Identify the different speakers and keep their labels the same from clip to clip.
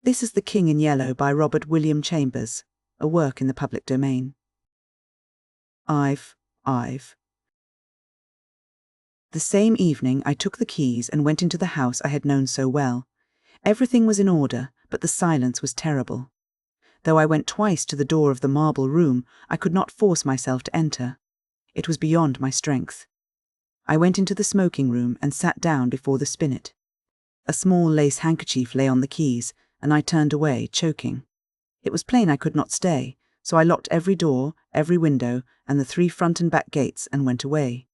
Speaker 1: This is The King in Yellow by Robert William Chambers, a work in the public domain. I've. The same evening I took the keys and went into the house I had known so well. Everything was in order, but the silence was terrible. Though I went twice to the door of the marble room, I could not force myself to enter. It was beyond my strength. I went into the smoking room and sat down before the spinet. A small lace handkerchief lay on the keys, and I turned away, choking. It was plain I could not stay, so I locked every door, every window, and the 3 front and back gates and went away.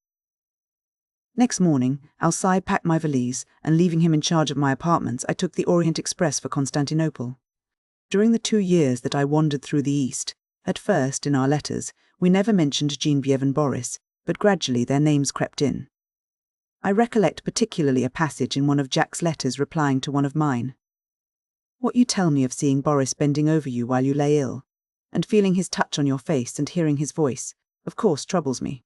Speaker 1: Next morning, Alcide packed my valise, and leaving him in charge of my apartments, I took the Orient Express for Constantinople. During the 2 years that I wandered through the East, at first, in our letters, we never mentioned Geneviève and Boris, but gradually their names crept in. I recollect particularly a passage in one of Jack's letters replying to one of mine. What you tell me of seeing Boris bending over you while you lay ill, and feeling his touch on your face and hearing his voice, of course troubles me.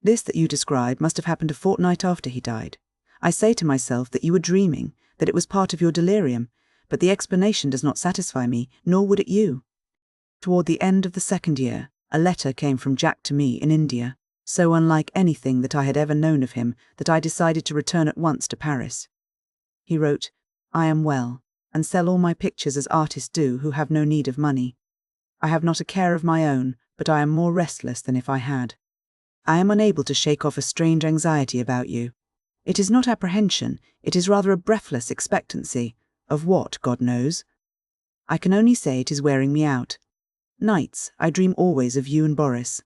Speaker 1: This that you describe must have happened a fortnight after he died. I say to myself that you were dreaming, that it was part of your delirium, but the explanation does not satisfy me, nor would it you. Toward the end of the 2nd year, a letter came from Jack to me in India, so unlike anything that I had ever known of him that I decided to return at once to Paris. He wrote, "I am well, and sell all my pictures as artists do who have no need of money. I have not a care of my own, but I am more restless than if I had. I am unable to shake off a strange anxiety about you. It is not apprehension, it is rather a breathless expectancy. Of what, God knows? I can only say it is wearing me out. Nights, I dream always of you and Boris.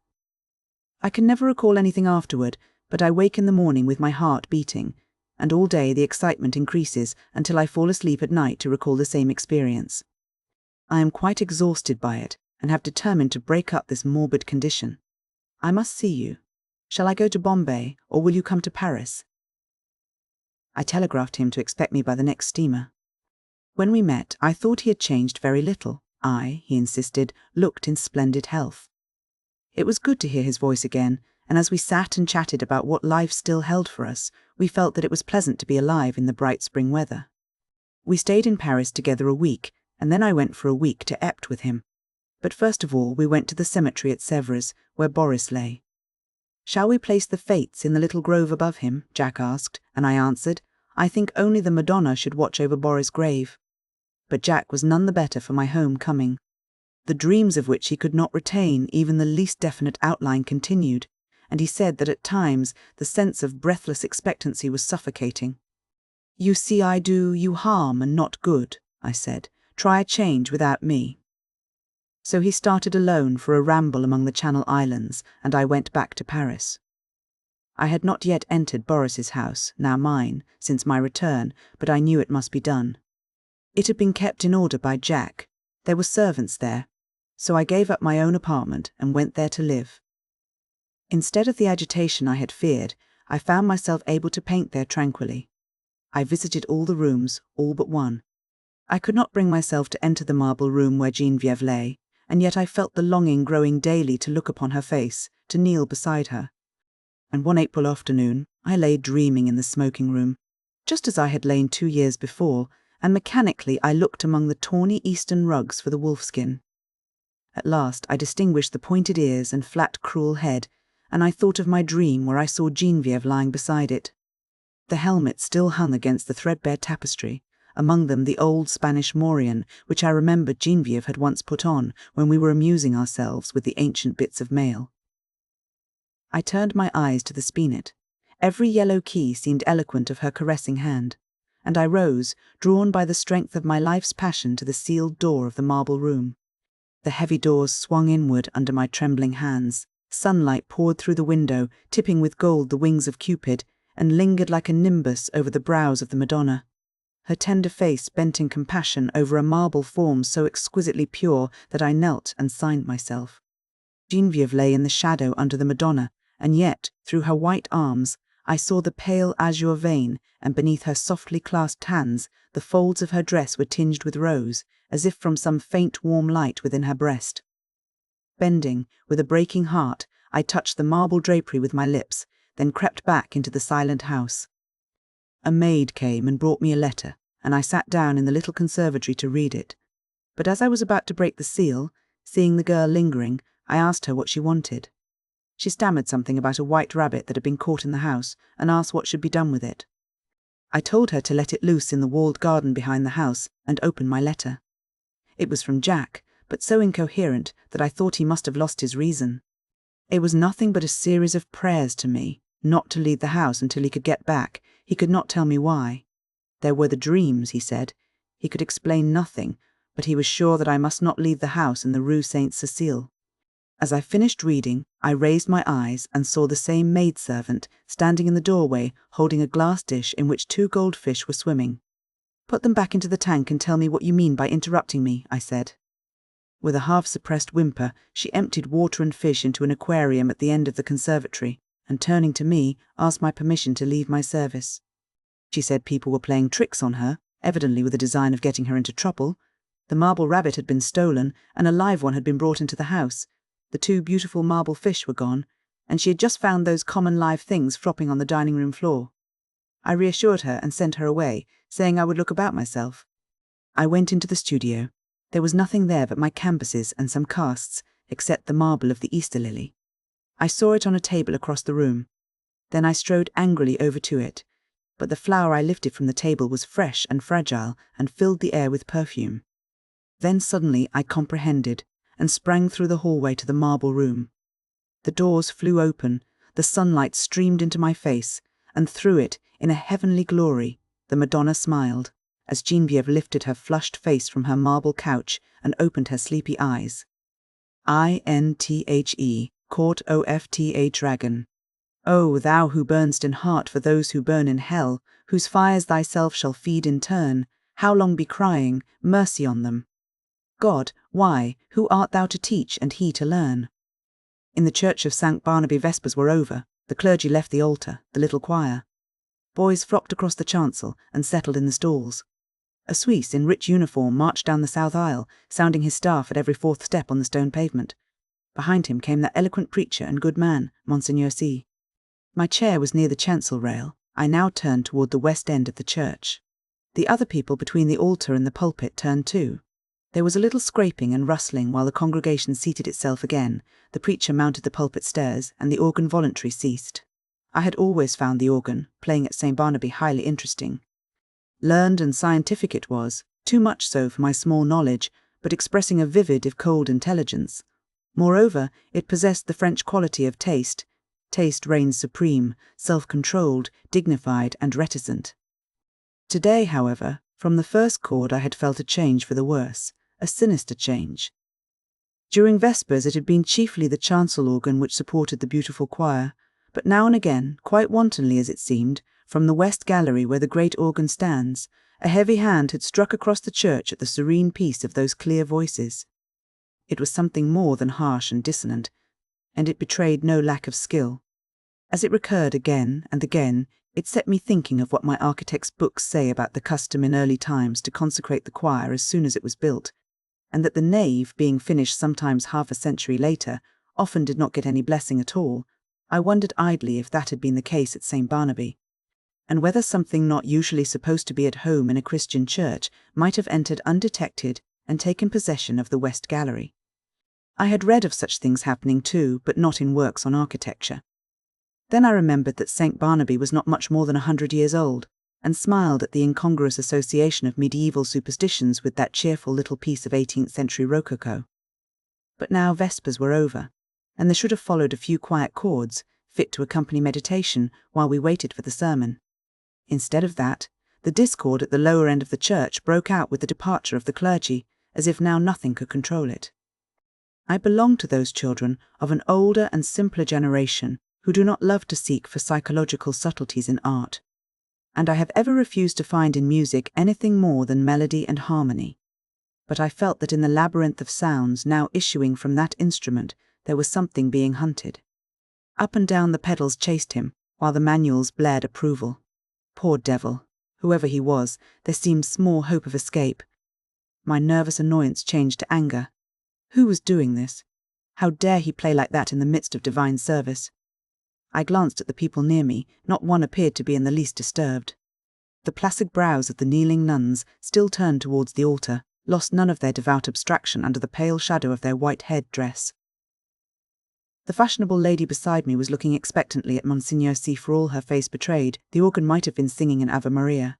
Speaker 1: I can never recall anything afterward, but I wake in the morning with my heart beating, and all day the excitement increases until I fall asleep at night to recall the same experience. I am quite exhausted by it, and have determined to break up this morbid condition. I must see you. Shall I go to Bombay, or will you come to Paris?" I telegraphed him to expect me by the next steamer. When we met, I thought he had changed very little. He insisted, looked in splendid health. It was good to hear his voice again, and as we sat and chatted about what life still held for us, we felt that it was pleasant to be alive in the bright spring weather. We stayed in Paris together a week, and then I went for a week to Ept with him. But first of all we went to the cemetery at Sèvres, where Boris lay. "Shall we place the Fates in the little grove above him?" Jack asked, and I answered, "I think only the Madonna should watch over Boris' grave." But Jack was none the better for my home coming. The dreams of which he could not retain even the least definite outline continued, and he said that at times the sense of breathless expectancy was suffocating. "You see I do you harm and not good," I said. "Try a change without me." So he started alone for a ramble among the Channel Islands, and I went back to Paris. I had not yet entered Boris's house, now mine, since my return, but I knew it must be done. It had been kept in order by Jack. There were servants there, so I gave up my own apartment and went there to live. Instead of the agitation I had feared, I found myself able to paint there tranquilly. I visited all the rooms, all but one. I could not bring myself to enter the marble room where Geneviève lay, and yet I felt the longing growing daily to look upon her face, to kneel beside her. And one April afternoon I lay dreaming in the smoking room, just as I had lain 2 years before, and mechanically I looked among the tawny eastern rugs for the wolfskin. At last I distinguished the pointed ears and flat cruel head, and I thought of my dream where I saw Geneviève lying beside it. The helmet still hung against the threadbare tapestry, among them the old Spanish morion, which I remembered Geneviève had once put on when we were amusing ourselves with the ancient bits of mail. I turned my eyes to the spinet. Every yellow key seemed eloquent of her caressing hand, and I rose, drawn by the strength of my life's passion, to the sealed door of the marble room. The heavy doors swung inward under my trembling hands. Sunlight poured through the window, tipping with gold the wings of Cupid, and lingered like a nimbus over the brows of the Madonna. Her tender face bent in compassion over a marble form so exquisitely pure that I knelt and signed myself. Geneviève lay in the shadow under the Madonna, and yet, through her white arms, I saw the pale azure vein, and beneath her softly clasped hands the folds of her dress were tinged with rose, as if from some faint warm light within her breast. Bending, with a breaking heart, I touched the marble drapery with my lips, then crept back into the silent house. A maid came and brought me a letter, and I sat down in the little conservatory to read it. But as I was about to break the seal, seeing the girl lingering, I asked her what she wanted. She stammered something about a white rabbit that had been caught in the house and asked what should be done with it. I told her to let it loose in the walled garden behind the house and open my letter. It was from Jack, but so incoherent that I thought he must have lost his reason. It was nothing but a series of prayers to me, not to leave the house until he could get back. He could not tell me why. There were the dreams, he said. He could explain nothing, but he was sure that I must not leave the house in the Rue Saint-Cécile. As I finished reading, I raised my eyes and saw the same maidservant standing in the doorway holding a glass dish in which 2 goldfish were swimming. "Put them back into the tank and tell me what you mean by interrupting me," I said. With a half-suppressed whimper, she emptied water and fish into an aquarium at the end of the conservatory, and turning to me, asked my permission to leave my service. She said people were playing tricks on her, evidently with a design of getting her into trouble. The marble rabbit had been stolen, and a live one had been brought into the house. The 2 beautiful marble fish were gone, and she had just found those common live things flopping on the dining room floor. I reassured her and sent her away, saying I would look about myself. I went into the studio. There was nothing there but my canvases and some casts, except the marble of the Easter lily. I saw it on a table across the room. Then I strode angrily over to it, but the flower I lifted from the table was fresh and fragile and filled the air with perfume. Then suddenly I comprehended, and sprang through the hallway to the marble room. The doors flew open, the sunlight streamed into my face, and through it, in a heavenly glory, the Madonna smiled, as Geneviève lifted her flushed face from her marble couch and opened her sleepy eyes. "I-N-T-H-E, Court O-F-T-A Dragon. O thou who burn'st in heart for those who burn in hell, whose fires thyself shall feed in turn, how long be crying, mercy on them? God, why, who art thou to teach and he to learn?" In the church of St. Barnaby vespers were over. The clergy left the altar, the little choir. Boys flocked across the chancel and settled in the stalls. A Suisse in rich uniform marched down the south aisle, sounding his staff at every 4th step on the stone pavement. Behind him came that eloquent preacher and good man, Monseigneur C. My chair was near the chancel rail. I now turned toward the west end of the church. The other people between the altar and the pulpit turned too. There was a little scraping and rustling while the congregation seated itself again. The preacher mounted the pulpit stairs, and the organ voluntary ceased. I had always found the organ, playing at St. Barnaby, highly interesting. Learned and scientific it was, too much so for my small knowledge, but expressing a vivid if cold intelligence. Moreover, it possessed the French quality of taste. Taste reigns supreme, self-controlled, dignified, and reticent. Today, however, from the first chord I had felt a change for the worse, a sinister change. During Vespers it had been chiefly the chancel organ which supported the beautiful choir, but now and again, quite wantonly as it seemed, from the west gallery where the great organ stands, a heavy hand had struck across the church at the serene peace of those clear voices. It was something more than harsh and dissonant, and it betrayed no lack of skill. As it recurred again and again, it set me thinking of what my architect's books say about the custom in early times to consecrate the choir as soon as it was built, and that the nave, being finished sometimes half a century later, often did not get any blessing at all. I wondered idly if that had been the case at St. Barnaby, and whether something not usually supposed to be at home in a Christian church might have entered undetected and taken possession of the west gallery. I had read of such things happening too, but not in works on architecture. Then I remembered that St. Barnaby was not much more than 100 years old, and smiled at the incongruous association of medieval superstitions with that cheerful little piece of 18th century rococo. But now Vespers were over, and there should have followed a few quiet chords, fit to accompany meditation while we waited for the sermon. Instead of that, the discord at the lower end of the church broke out with the departure of the clergy, as if now nothing could control it. I belong to those children of an older and simpler generation who do not love to seek for psychological subtleties in art, and I have ever refused to find in music anything more than melody and harmony. But I felt that in the labyrinth of sounds now issuing from that instrument there was something being hunted. Up and down the pedals chased him, while the manuals blared approval. Poor devil, whoever he was, there seemed small hope of escape. My nervous annoyance changed to anger. Who was doing this? How dare he play like that in the midst of divine service? I glanced at the people near me. Not one appeared to be in the least disturbed. The placid brows of the kneeling nuns, still turned towards the altar, lost none of their devout abstraction under the pale shadow of their white head dress. The fashionable lady beside me was looking expectantly at Monseigneur C. For all her face betrayed, the organ might have been singing an Ave Maria.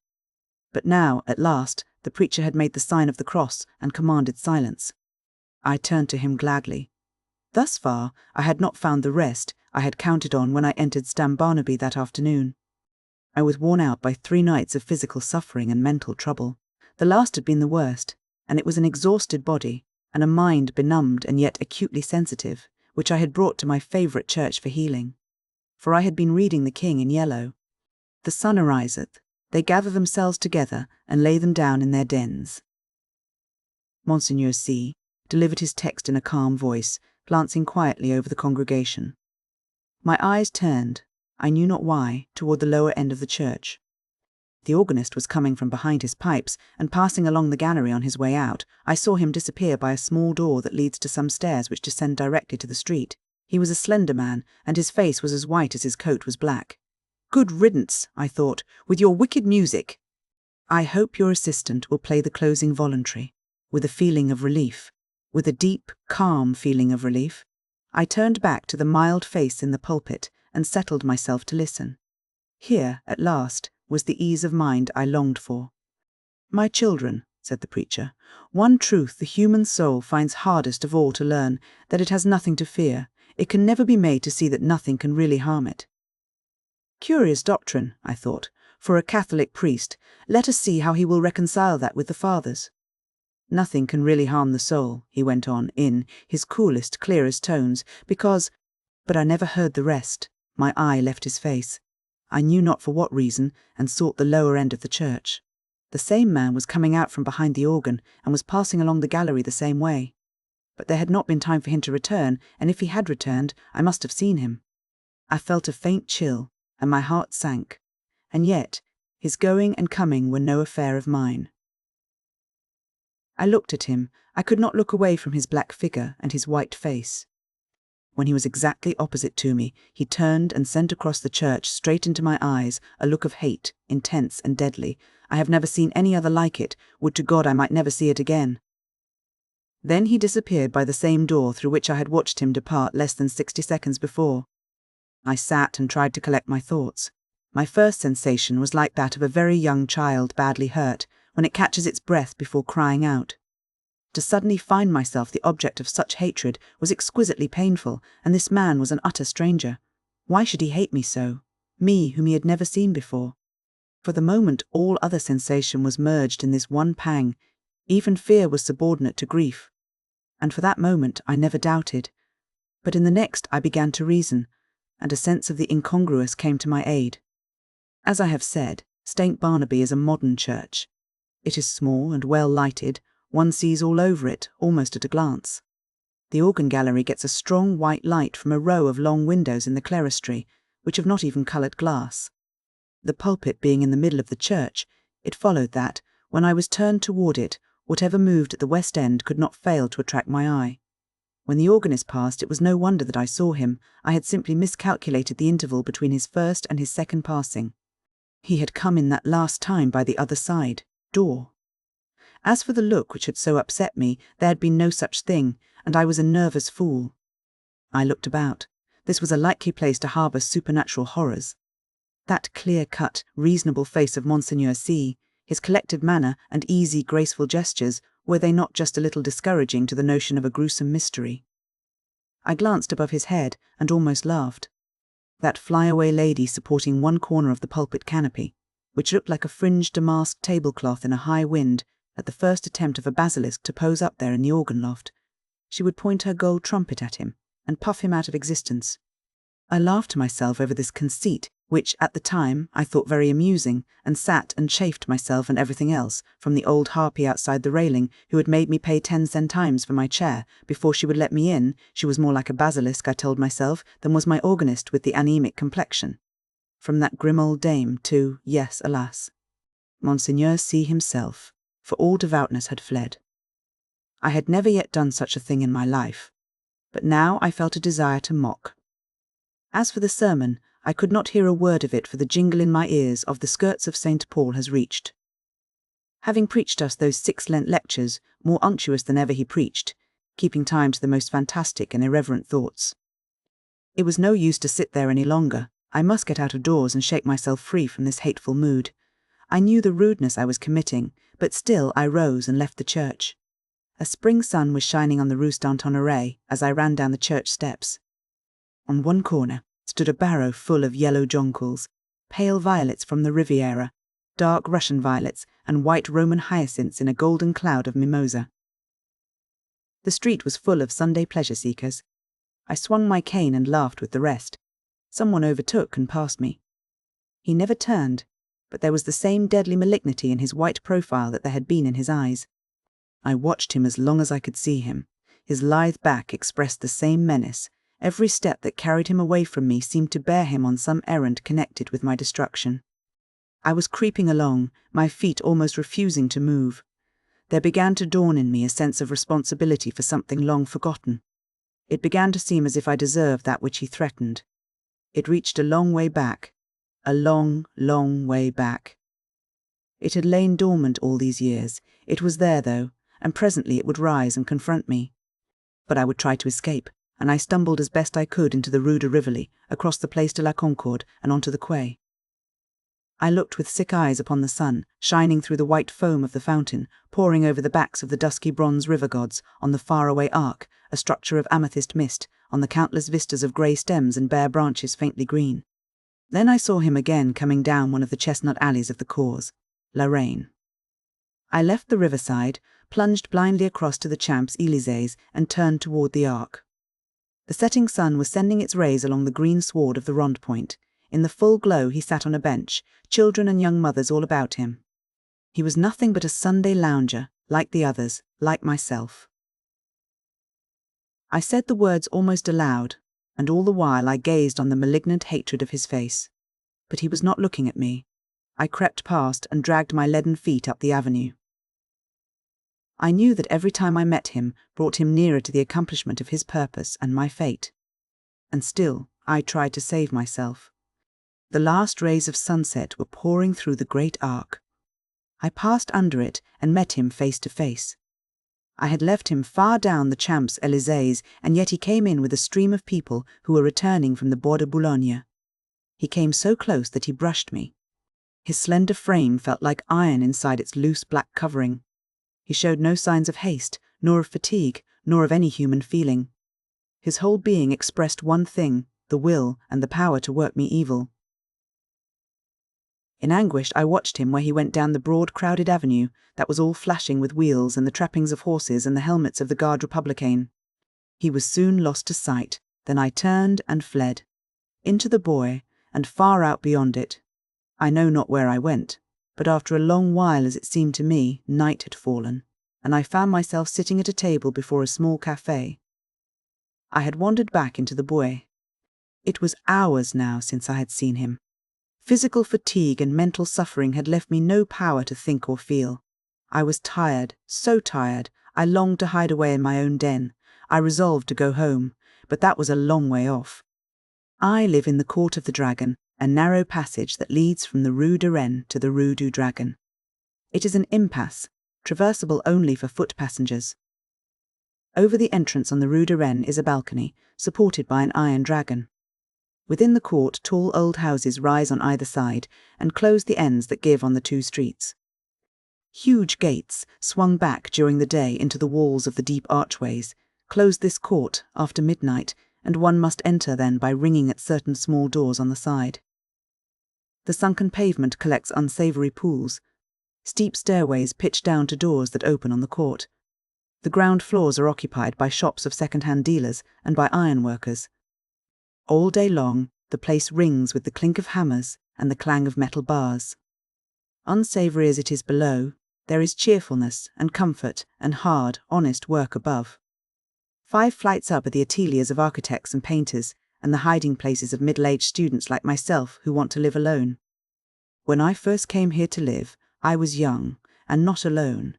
Speaker 1: But now, at last, the preacher had made the sign of the cross and commanded silence. I turned to him gladly. Thus far, I had not found the rest I had counted on when I entered Stam Barnaby that afternoon. I was worn out by 3 nights of physical suffering and mental trouble. The last had been the worst, and it was an exhausted body, and a mind benumbed and yet acutely sensitive, which I had brought to my favourite church for healing. For I had been reading the King in Yellow. The sun ariseth, they gather themselves together and lay them down in their dens. Monseigneur C. delivered his text in a calm voice, glancing quietly over the congregation. My eyes turned, I knew not why, toward the lower end of the church. The organist was coming from behind his pipes, and passing along the gallery on his way out, I saw him disappear by a small door that leads to some stairs which descend directly to the street. He was a slender man, and his face was as white as his coat was black. Good riddance, I thought, with your wicked music. I hope your assistant will play the closing voluntary, with a feeling of relief, with a deep, calm feeling of relief. I turned back to the mild face in the pulpit and settled myself to listen. Here, at last, was the ease of mind I longed for. My children, said the preacher, one truth the human soul finds hardest of all to learn, that it has nothing to fear. It can never be made to see that nothing can really harm it. Curious doctrine, I thought, for a Catholic priest. Let us see how he will reconcile that with the Fathers. Nothing can really harm the soul, he went on, in his coolest, clearest tones, because— But I never heard the rest. My eye left his face. I knew not for what reason, and sought the lower end of the church. The same man was coming out from behind the organ, and was passing along the gallery the same way. But there had not been time for him to return, and if he had returned, I must have seen him. I felt a faint chill, and my heart sank. And yet, his going and coming were no affair of mine. I looked at him. I could not look away from his black figure and his white face. When he was exactly opposite to me, he turned and sent across the church straight into my eyes a look of hate, intense and deadly. I have never seen any other like it. Would to God I might never see it again. Then he disappeared by the same door through which I had watched him depart less than 60 seconds before. I sat and tried to collect my thoughts. My first sensation was like that of a very young child badly hurt, when it catches its breath before crying out. To suddenly find myself the object of such hatred was exquisitely painful, and this man was an utter stranger. Why should he hate me so? Me, whom he had never seen before? For the moment all other sensation was merged in this one pang. Even fear was subordinate to grief. And for that moment I never doubted. But in the next I began to reason, and a sense of the incongruous came to my aid. As I have said, St. Barnaby is a modern church. It is small and well lighted. One sees all over it, almost at a glance. The organ gallery gets a strong white light from a row of long windows in the clerestory, which have not even coloured glass. The pulpit being in the middle of the church, it followed that, when I was turned toward it, whatever moved at the west end could not fail to attract my eye. When the organist passed, it was no wonder that I saw him. I had simply miscalculated the interval between his first and his second passing. He had come in that last time by the other side, door. As for the look which had so upset me, there had been no such thing, and I was a nervous fool. I looked about. This was a likely place to harbour supernatural horrors. That clear-cut, reasonable face of Monseigneur C., his collected manner and easy, graceful gestures, were they not just a little discouraging to the notion of a gruesome mystery? I glanced above his head and almost laughed. That flyaway lady supporting one corner of the pulpit canopy, which looked like a fringed damask tablecloth in a high wind, at the first attempt of a basilisk to pose up there in the organ loft, she would point her gold trumpet at him and puff him out of existence. I laughed to myself over this conceit, which at the time I thought very amusing, and sat and chafed myself and everything else, from the old harpy outside the railing, who had made me pay 10 centimes for my chair before she would let me in. She was more like a basilisk, I told myself, than was my organist with the anemic complexion. From that grim old dame to, yes, alas, Monseigneur C. himself, for all devoutness had fled. I had never yet done such a thing in my life, but now I felt a desire to mock. As for the sermon, I could not hear a word of it for the jingle in my ears of the skirts of St. Paul has reached. Having preached us those 6 Lent lectures, more unctuous than ever he preached, keeping time to the most fantastic and irreverent thoughts. It was no use to sit there any longer. I must get out of doors and shake myself free from this hateful mood. I knew the rudeness I was committing, but still I rose and left the church. A spring sun was shining on the Rue Saint-Honoré as I ran down the church steps. On one corner stood a barrow full of yellow jonquils, pale violets from the Riviera, dark Russian violets, and white Roman hyacinths in a golden cloud of mimosa. The street was full of Sunday pleasure-seekers. I swung my cane and laughed with the rest. Someone overtook and passed me. He never turned, but there was the same deadly malignity in his white profile that there had been in his eyes. I watched him as long as I could see him. His lithe back expressed the same menace. Every step that carried him away from me seemed to bear him on some errand connected with my destruction. I was creeping along, my feet almost refusing to move. There began to dawn in me a sense of responsibility for something long forgotten. It began to seem as if I deserved that which he threatened. It reached a long way back. A long, long way back. It had lain dormant all these years. It was there, though, and presently it would rise and confront me. But I would try to escape, and I stumbled as best I could into the Rue de Rivoli, across the Place de la Concorde, and onto the quay. I looked with sick eyes upon the sun, shining through the white foam of the fountain, pouring over the backs of the dusky bronze river gods, on the faraway arc, a structure of amethyst mist, on the countless vistas of grey stems and bare branches faintly green. Then I saw him again coming down one of the chestnut alleys of the Cause, La Reine. I left the riverside, plunged blindly across to the Champs-Élysées, and turned toward the Arc. The setting sun was sending its rays along the green sward of the Rond Point. In the full glow he sat on a bench, children and young mothers all about him. He was nothing but a Sunday lounger, like the others, like myself. I said the words almost aloud, and all the while I gazed on the malignant hatred of his face. But he was not looking at me. I crept past and dragged my leaden feet up the avenue. I knew that every time I met him brought him nearer to the accomplishment of his purpose and my fate. And still I tried to save myself. The last rays of sunset were pouring through the great arc. I passed under it and met him face to face. I had left him far down the Champs-Élysées, and yet he came in with a stream of people who were returning from the Bois de Boulogne. He came so close that he brushed me. His slender frame felt like iron inside its loose black covering. He showed no signs of haste, nor of fatigue, nor of any human feeling. His whole being expressed one thing, the will and the power to work me evil. In anguish I watched him where he went down the broad crowded avenue that was all flashing with wheels and the trappings of horses and the helmets of the Garde Républicaine. He was soon lost to sight. Then I turned and fled. Into the Bois, and far out beyond it. I know not where I went, but after a long while, as it seemed to me, night had fallen, and I found myself sitting at a table before a small café. I had wandered back into the Bois. It was hours now since I had seen him. Physical fatigue and mental suffering had left me no power to think or feel. I was tired, so tired, I longed to hide away in my own den. I resolved to go home, but that was a long way off. I live in the Court of the Dragon, a narrow passage that leads from the Rue de Rennes to the Rue du Dragon. It is an impasse, traversable only for foot passengers. Over the entrance on the Rue de Rennes is a balcony, supported by an iron dragon. Within the court, tall old houses rise on either side and close the ends that give on the two streets. Huge gates, swung back during the day into the walls of the deep archways, close this court after midnight, and one must enter then by ringing at certain small doors on the side. The sunken pavement collects unsavoury pools. Steep stairways pitch down to doors that open on the court. The ground floors are occupied by shops of second-hand dealers and by ironworkers. All day long, the place rings with the clink of hammers and the clang of metal bars. Unsavoury as it is below, there is cheerfulness and comfort and hard, honest work above. 5 flights up are the ateliers of architects and painters, and the hiding places of middle-aged students like myself who want to live alone. When I first came here to live, I was young, and not alone.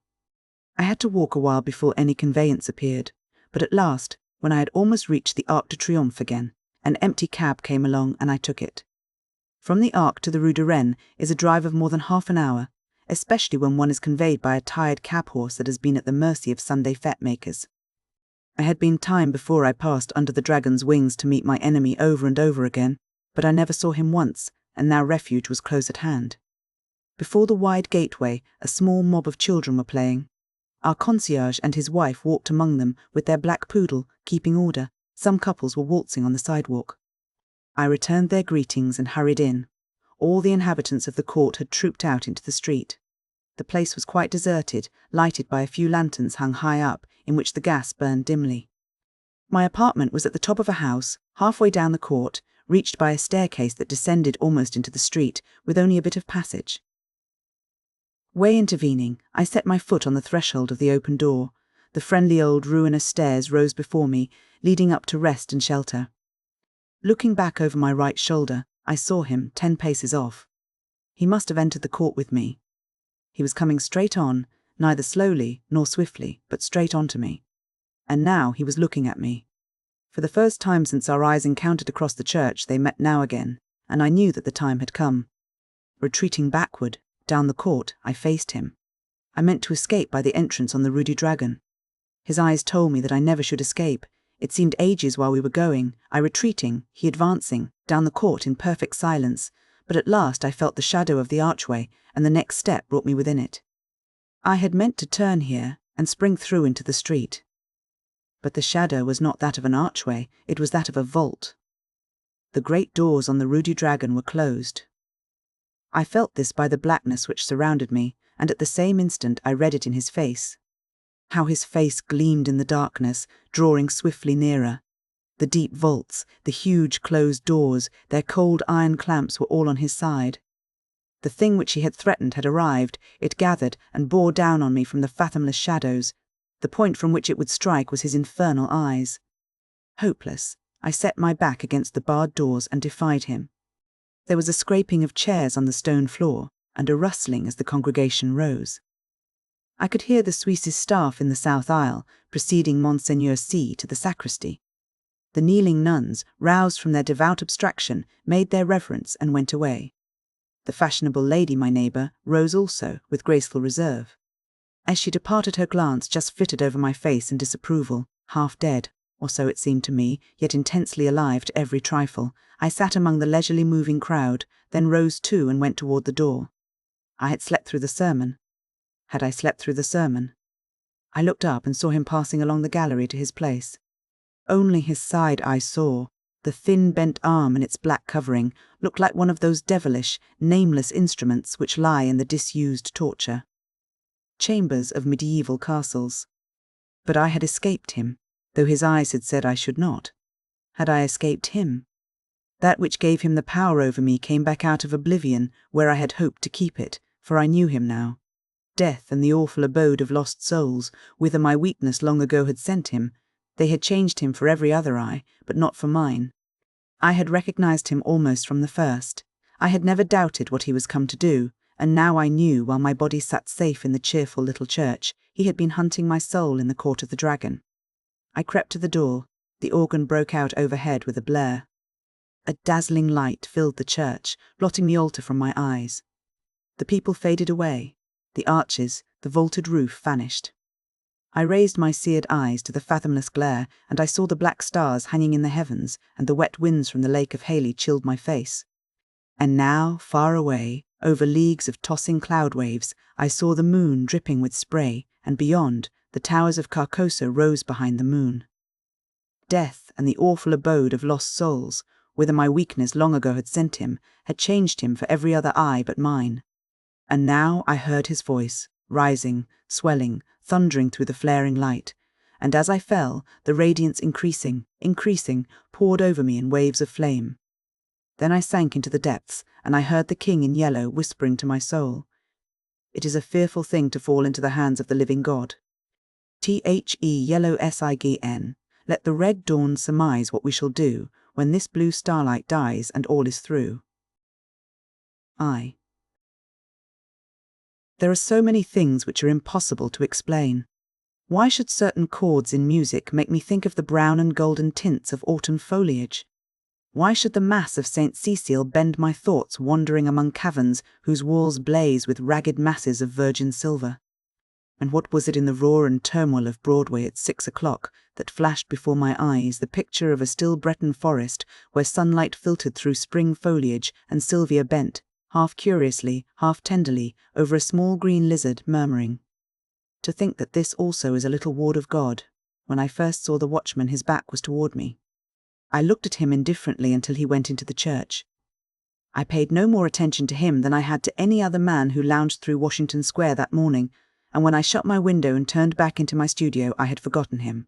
Speaker 1: I had to walk a while before any conveyance appeared, but at last, when I had almost reached the Arc de Triomphe again, an empty cab came along and I took it. From the Arc to the Rue de Rennes is a drive of more than half an hour, especially when one is conveyed by a tired cab horse that has been at the mercy of Sunday fete makers. I had been time before I passed under the dragon's wings to meet my enemy over and over again, but I never saw him once, and now refuge was close at hand. Before the wide gateway, a small mob of children were playing. Our concierge and his wife walked among them with their black poodle, keeping order. Some couples were waltzing on the sidewalk. I returned their greetings and hurried in. All the inhabitants of the court had trooped out into the street. The place was quite deserted, lighted by a few lanterns hung high up, in which the gas burned dimly. My apartment was at the top of a house, halfway down the court, reached by a staircase that descended almost into the street, with only a bit of passage. Way intervening, I set my foot on the threshold of the open door. The friendly old ruinous stairs rose before me, leading up to rest and shelter. Looking back over my right shoulder, I saw him 10 paces off. He must have entered the court with me. He was coming straight on, neither slowly nor swiftly, but straight on to me. And now he was looking at me. For the first time since our eyes encountered across the church, they met now again, and I knew that the time had come. Retreating backward, down the court, I faced him. I meant to escape by the entrance on the Rue du Dragon. His eyes told me that I never should escape. It seemed ages while we were going, I retreating, he advancing, down the court in perfect silence, but at last I felt the shadow of the archway, and the next step brought me within it. I had meant to turn here and spring through into the street. But the shadow was not that of an archway, it was that of a vault. The great doors on the Rue du Dragon were closed. I felt this by the blackness which surrounded me, and at the same instant I read it in his face. How his face gleamed in the darkness, drawing swiftly nearer. The deep vaults, the huge closed doors, their cold iron clamps were all on his side. The thing which he had threatened had arrived, it gathered and bore down on me from the fathomless shadows. The point from which it would strike was his infernal eyes. Hopeless, I set my back against the barred doors and defied him. There was a scraping of chairs on the stone floor, and a rustling as the congregation rose. I could hear the Suisse's staff in the south aisle, preceding Monseigneur C. to the sacristy. The kneeling nuns, roused from their devout abstraction, made their reverence and went away. The fashionable lady, my neighbour, rose also, with graceful reserve. As she departed, her glance just flitted over my face in disapproval, half dead, or so it seemed to me, yet intensely alive to every trifle. I sat among the leisurely moving crowd, then rose too and went toward the door. I had slept through the sermon. Had I slept through the sermon? I looked up and saw him passing along the gallery to his place. Only his side I saw. The thin bent arm and its black covering looked like one of those devilish, nameless instruments which lie in the disused torture chambers of medieval castles. But I had escaped him, though his eyes had said I should not. Had I escaped him? That which gave him the power over me came back out of oblivion, where I had hoped to keep it, for I knew him now. Death and the awful abode of lost souls, whither my weakness long ago had sent him, they had changed him for every other eye, but not for mine. I had recognized him almost from the first. I had never doubted what he was come to do, and now I knew, while my body sat safe in the cheerful little church, he had been hunting my soul in the court of the dragon. I crept to the door. The organ broke out overhead with a blare. A dazzling light filled the church, blotting the altar from my eyes. The people faded away. The arches, the vaulted roof vanished. I raised my seared eyes to the fathomless glare, and I saw the black stars hanging in the heavens, and the wet winds from the lake of Haley chilled my face. And now, far away, over leagues of tossing cloud waves, I saw the moon dripping with spray, and beyond, the towers of Carcosa rose behind the moon. Death and the awful abode of lost souls, whither my weakness long ago had sent him, had changed him for every other eye but mine. And now I heard his voice, rising, swelling, thundering through the flaring light, and as I fell, the radiance increasing, poured over me in waves of flame. Then I sank into the depths, and I heard the king in yellow whispering to my soul, "It is a fearful thing to fall into the hands of the living God. The Yellow Sign, let the red dawn surmise what we shall do when this blue starlight dies and all is through." There are so many things which are impossible to explain. Why should certain chords in music make me think of the brown and golden tints of autumn foliage? Why should the mass of St. Cecile bend my thoughts wandering among caverns whose walls blaze with ragged masses of virgin silver? And what was it in the roar and turmoil of Broadway at 6 o'clock that flashed before my eyes the picture of a still Breton forest where sunlight filtered through spring foliage and Sylvia bent, half curiously, half tenderly, over a small green lizard, murmuring, "To think that this also is a little ward of God." When I first saw the watchman, his back was toward me. I looked at him indifferently until he went into the church. I paid no more attention to him than I had to any other man who lounged through Washington Square that morning, and when I shut my window and turned back into my studio, I had forgotten him.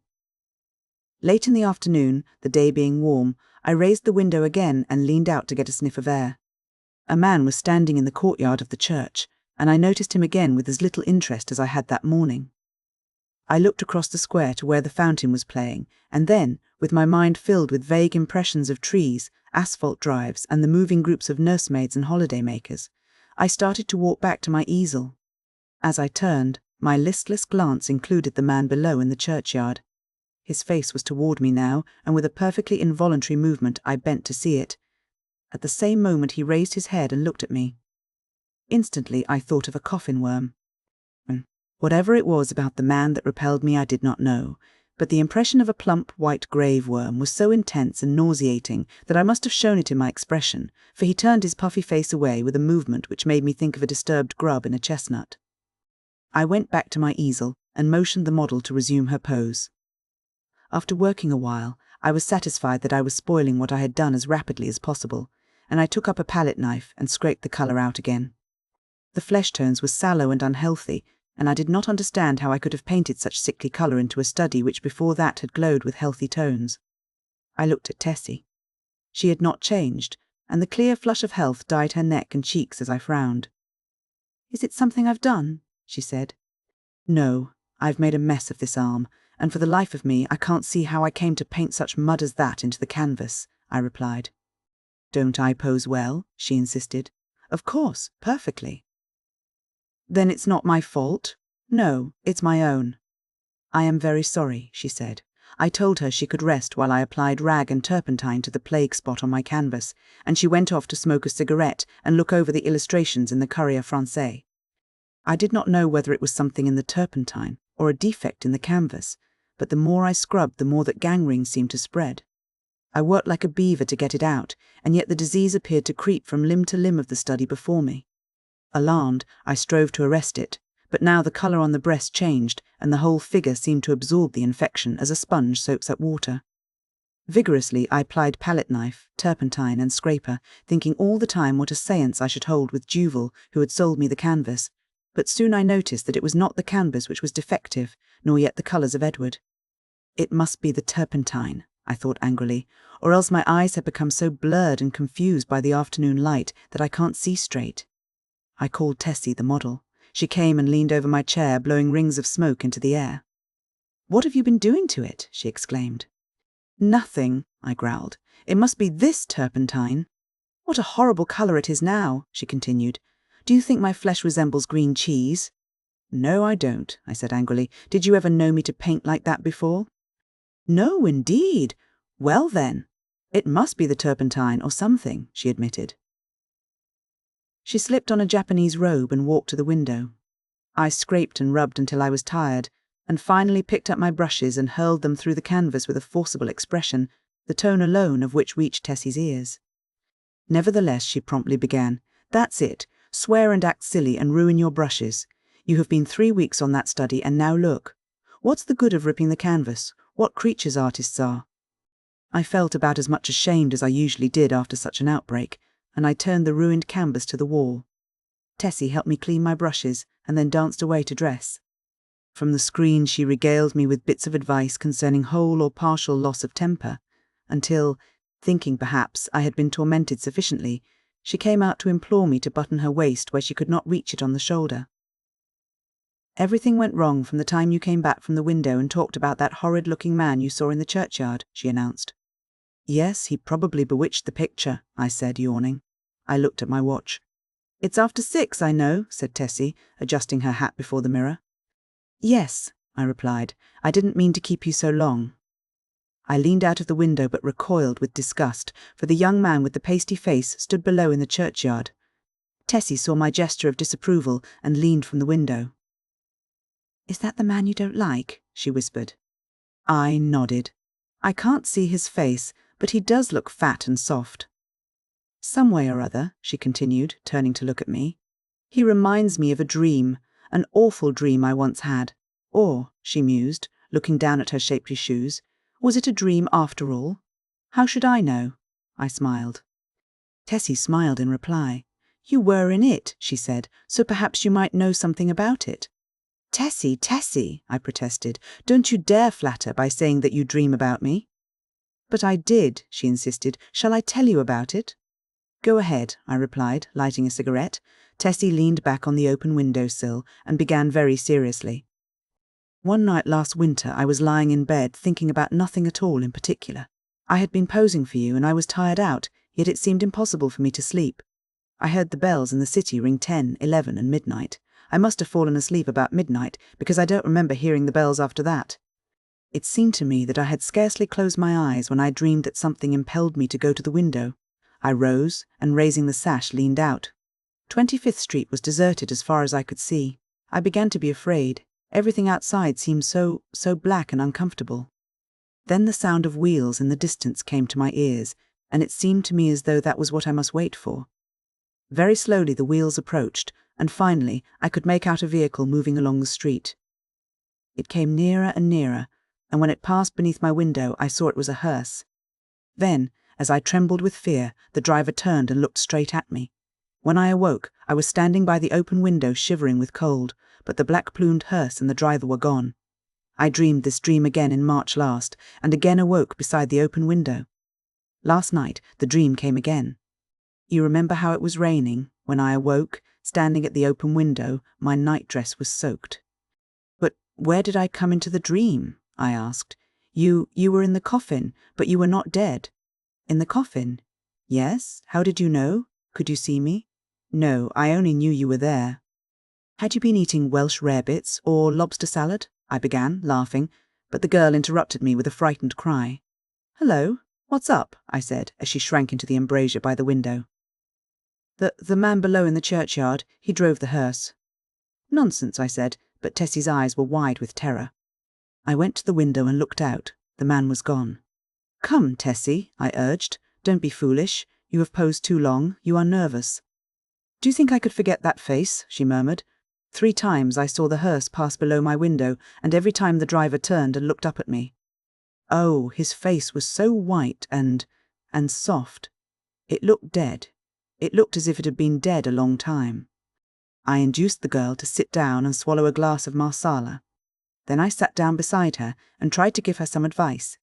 Speaker 1: Late in the afternoon, the day being warm, I raised the window again and leaned out to get a sniff of air. A man was standing in the courtyard of the church, and I noticed him again with as little interest as I had that morning. I looked across the square to where the fountain was playing, and then, with my mind filled with vague impressions of trees, asphalt drives, and the moving groups of nursemaids and holiday-makers, I started to walk back to my easel. As I turned, my listless glance included the man below in the churchyard. His face was toward me now, and with a perfectly involuntary movement I bent to see it. At the same moment he raised his head and looked at me. Instantly I thought of a coffin worm. Whatever it was about the man that repelled me I did not know, but the impression of a plump white grave worm was so intense and nauseating that I must have shown it in my expression, for he turned his puffy face away with a movement which made me think of a disturbed grub in a chestnut. I went back to my easel and motioned the model to resume her pose. After working a while, I was satisfied that I was spoiling what I had done as rapidly as possible, and I took up a palette knife and scraped the colour out again. The flesh tones were sallow and unhealthy, and I did not understand how I could have painted such sickly colour into a study which before that had glowed with healthy tones. I looked at Tessie. She had not changed, and the clear flush of health dyed her neck and cheeks as I frowned. "Is it something I've done?" she said. "No, I've made a mess of this arm, and for the life of me I can't see how I came to paint such mud as that into the canvas," I replied. "Don't I pose well?" she insisted. "Of course, perfectly." "Then it's not my fault?" "No, it's my own." "I am very sorry," she said. I told her she could rest while I applied rag and turpentine to the plague spot on my canvas, and she went off to smoke a cigarette and look over the illustrations in the Courrier Français. I did not know whether it was something in the turpentine or a defect in the canvas, but the more I scrubbed the more that gangrene seemed to spread. I worked like a beaver to get it out, and yet the disease appeared to creep from limb to limb of the study before me. Alarmed, I strove to arrest it, but now the colour on the breast changed, and the whole figure seemed to absorb the infection as a sponge soaks up water. Vigorously I applied palette knife, turpentine, and scraper, thinking all the time what a séance I should hold with Duval, who had sold me the canvas, but soon I noticed that it was not the canvas which was defective, nor yet the colours of Edward. It must be the turpentine, I thought angrily, or else my eyes had become so blurred and confused by the afternoon light that I can't see straight. I called Tessie, the model. She came and leaned over my chair, blowing rings of smoke into the air. "What have you been doing to it?" she exclaimed. "Nothing," I growled. "It must be this turpentine." "What a horrible colour it is now," she continued. "Do you think my flesh resembles green cheese?" "No, I don't," I said angrily. "Did you ever know me to paint like that before?" "No, indeed." "Well then, it must be the turpentine or something," she admitted. She slipped on a Japanese robe and walked to the window. I scraped and rubbed until I was tired, and finally picked up my brushes and hurled them through the canvas with a forcible expression, the tone alone of which reached Tessie's ears. Nevertheless, she promptly began, "That's it. Swear and act silly and ruin your brushes. You have been 3 weeks on that study, and now look. What's the good of ripping the canvas? What creatures artists are." I felt about as much ashamed as I usually did after such an outbreak, and I turned the ruined canvas to the wall. Tessie helped me clean my brushes and then danced away to dress. From the screen she regaled me with bits of advice concerning whole or partial loss of temper, until, thinking perhaps I had been tormented sufficiently, she came out to implore me to button her waist where she could not reach it on the shoulder. "Everything went wrong from the time you came back from the window and talked about that horrid-looking man you saw in the churchyard," she announced. "Yes, he probably bewitched the picture," I said, yawning. I looked at my watch. "It's after 6, I know," said Tessie, adjusting her hat before the mirror. "Yes," I replied. "I didn't mean to keep you so long." I leaned out of the window but recoiled with disgust, for the young man with the pasty face stood below in the churchyard. Tessie saw my gesture of disapproval and leaned from the window. "Is that the man you don't like?" she whispered. I nodded. "I can't see his face, but he does look fat and soft." "Some way or other," she continued, turning to look at me, "he reminds me of a dream, an awful dream I once had. Or," she mused, looking down at her shapely shoes, "was it a dream after all? How should I know?" I smiled. Tessie smiled in reply. "You were in it," she said, "so perhaps you might know something about it." Tessie, I protested, "don't you dare flatter by saying that you dream about me." "But I did," she insisted. "Shall I tell you about it?" "Go ahead," I replied, lighting a cigarette. Tessie leaned back on the open windowsill and began very seriously. "One night last winter I was lying in bed thinking about nothing at all in particular. I had been posing for you and I was tired out, yet it seemed impossible for me to sleep. I heard the bells in the city ring 10, 11 and midnight. I must have fallen asleep about midnight, because I don't remember hearing the bells after that. It seemed to me that I had scarcely closed my eyes when I dreamed that something impelled me to go to the window. I rose, and raising the sash, leaned out. 25th Street was deserted as far as I could see. I began to be afraid. Everything outside seemed so black and uncomfortable. Then the sound of wheels in the distance came to my ears, and it seemed to me as though that was what I must wait for. Very slowly the wheels approached, and finally I could make out a vehicle moving along the street. It came nearer and nearer, and when it passed beneath my window I saw it was a hearse. Then, as I trembled with fear, the driver turned and looked straight at me. When I awoke, I was standing by the open window shivering with cold, but the black-plumed hearse and the driver were gone. I dreamed this dream again in March last, and again awoke beside the open window. Last night the dream came again. You remember how it was raining? When I awoke, standing at the open window, my nightdress was soaked. "But where did I come into the dream?" I asked. You were in the coffin, but you were not dead." "In the coffin?" "Yes. How did you know? Could you see me?" "No, I only knew you were there." "Had you been eating Welsh rarebits or lobster salad?" I began, laughing, but the girl interrupted me with a frightened cry. "Hello, what's up?" I said, as she shrank into the embrasure by the window. The man below in the churchyard, he drove the hearse." "Nonsense," I said, but Tessie's eyes were wide with terror. I went to the window and looked out. The man was gone. "Come, Tessie," I urged. "Don't be foolish. You have posed too long. You are nervous." "Do you think I could forget that face?" she murmured. 3 times I saw the hearse pass below my window, and every time the driver turned and looked up at me. Oh, his face was so white and soft. It looked dead. It looked as if it had been dead a long time. I induced the girl to sit down and swallow a glass of marsala. Then I sat down beside her and tried to give her some advice.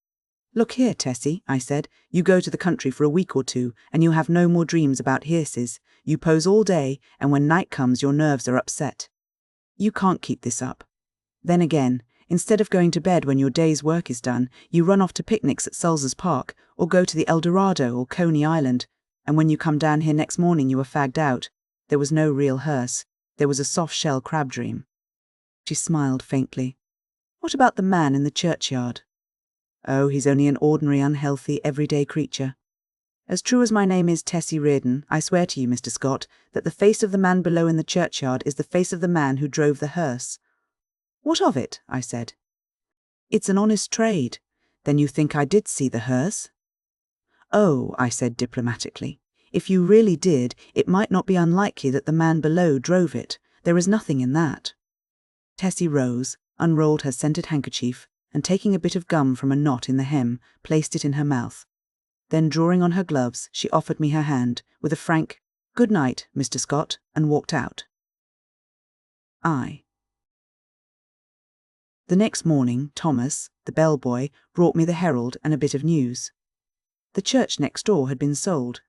Speaker 1: "Look here, Tessie," I said, "you go to the country for a week or 2, and you have no more dreams about hearses. You pose all day, and when night comes your nerves are upset. You can't keep this up. Then again, instead of going to bed when your day's work is done, you run off to picnics at Sulzer's Park, or go to the El Dorado or Coney Island, and when you come down here next morning you are fagged out. There was no real hearse. There was a soft-shell crab dream." She smiled faintly. "What about the man in the churchyard?" "Oh, he's only an ordinary, unhealthy, everyday creature. As true as my name is Tessie Reardon, I swear to you, Mr. Scott, that the face of the man below in the churchyard is the face of the man who drove the hearse." "What of it?" I said. "It's an honest trade." "Then you think I did see the hearse?" "Oh," I said diplomatically, "if you really did, it might not be unlikely that the man below drove it. There is nothing in that." Tessie rose, unrolled her scented handkerchief, and taking a bit of gum from a knot in the hem, placed it in her mouth. Then, drawing on her gloves, she offered me her hand, with a frank, "Good night, Mr. Scott," and walked out. The next morning, Thomas, the bellboy, brought me the Herald and a bit of news. The church next door had been sold.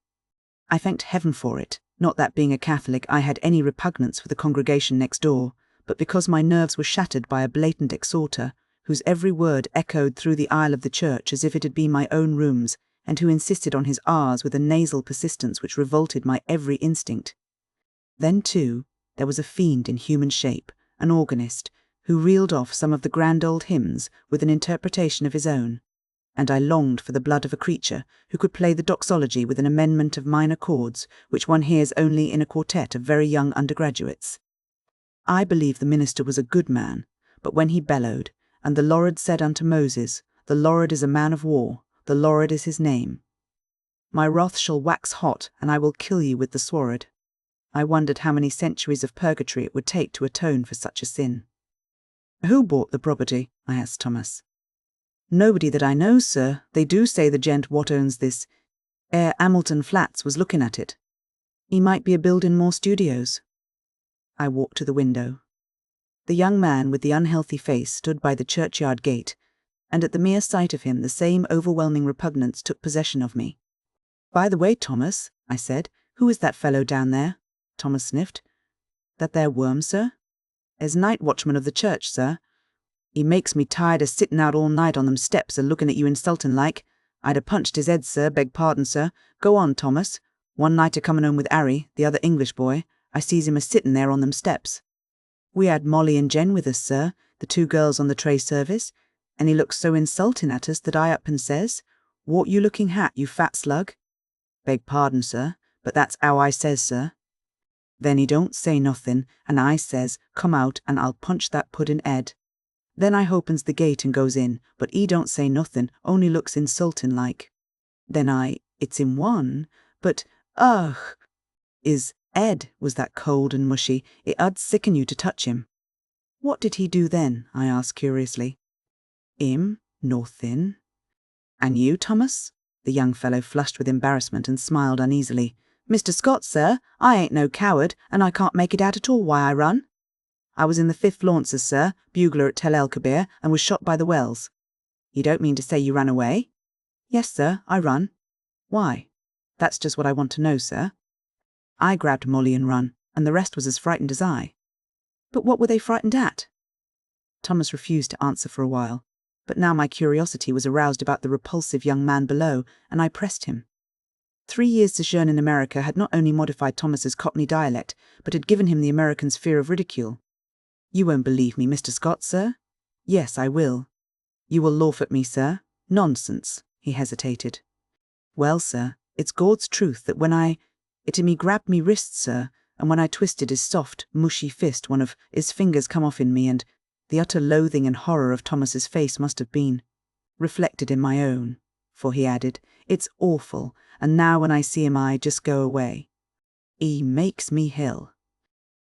Speaker 1: I thanked heaven for it, not that being a Catholic I had any repugnance for the congregation next door, but because my nerves were shattered by a blatant exhorter, whose every word echoed through the aisle of the church as if it had been my own rooms, and who insisted on his R's with a nasal persistence which revolted my every instinct. Then, too, there was a fiend in human shape, an organist, who reeled off some of the grand old hymns with an interpretation of his own. and I longed for the blood of a creature who could play the doxology with an amendment of minor chords which one hears only in a quartet of very young undergraduates. I believe the minister was a good man, but when he bellowed, and the Lord said unto Moses, the Lord is a man of war, the Lord is his name. My wrath shall wax hot, and I will kill you with the sword. I wondered how many centuries of purgatory it would take to atone for such a sin. Who bought the property? I asked Thomas. Nobody that I know, sir. They do say the gent what owns this Hamilton Flats was looking at it. He might be a building more studios. I walked to the window. The young man with the unhealthy face stood by the churchyard gate, and at the mere sight of him the same overwhelming repugnance took possession of me. By the way, Thomas, I said, who is that fellow down there? Thomas sniffed. That there worm, sir? As night watchman of the church, sir. He makes me tired of sitting out all night on them steps a-looking at you insulting like. I'd a-punched his head, sir, beg pardon, sir. Go on, Thomas. One night a-coming home with Harry, the other English boy, I sees him a-sitting there on them steps. We had Molly and Jen with us, sir, the 2 girls on the tray service, and he looked so insulting at us that I up and says, "What you looking at, you fat slug?" Beg pardon, sir, but that's how I says, sir. Then he don't say nothing, and I says, "Come out and I'll punch that puddin' head." Then I opens the gate and goes in, but he don't say nothing, only looks insulting like. Then it's him one, but, ugh, his head was that cold and mushy, it 'ud sicken you to touch him. What did he do then? I asked curiously. Him? Nothin'. And you, Thomas? The young fellow flushed with embarrassment and smiled uneasily. Mr. Scott, sir, I ain't no coward, and I can't make it out at all why I run. I was in the 5th Lancers, sir, bugler at Tel El Kebir, and was shot by the Wells. You don't mean to say you ran away? Yes, sir, I run. Why? That's just what I want to know, sir. I grabbed Molly and run, and the rest was as frightened as I. But what were they frightened at? Thomas refused to answer for a while, but now my curiosity was aroused about the repulsive young man below, and I pressed him. 3 years' sojourn in America had not only modified Thomas's Cockney dialect, but had given him the American's fear of ridicule. You won't believe me, Mr. Scott, sir? Yes, I will. You will laugh at me, sir? Nonsense. He hesitated. Well, sir, it's God's truth that when he grabbed me wrist, sir, and when I twisted his soft, mushy fist, one of his fingers come off in me, and the utter loathing and horror of Thomas's face must have been reflected in my own, for he added, it's awful, and now when I see him I just go away. He makes me ill.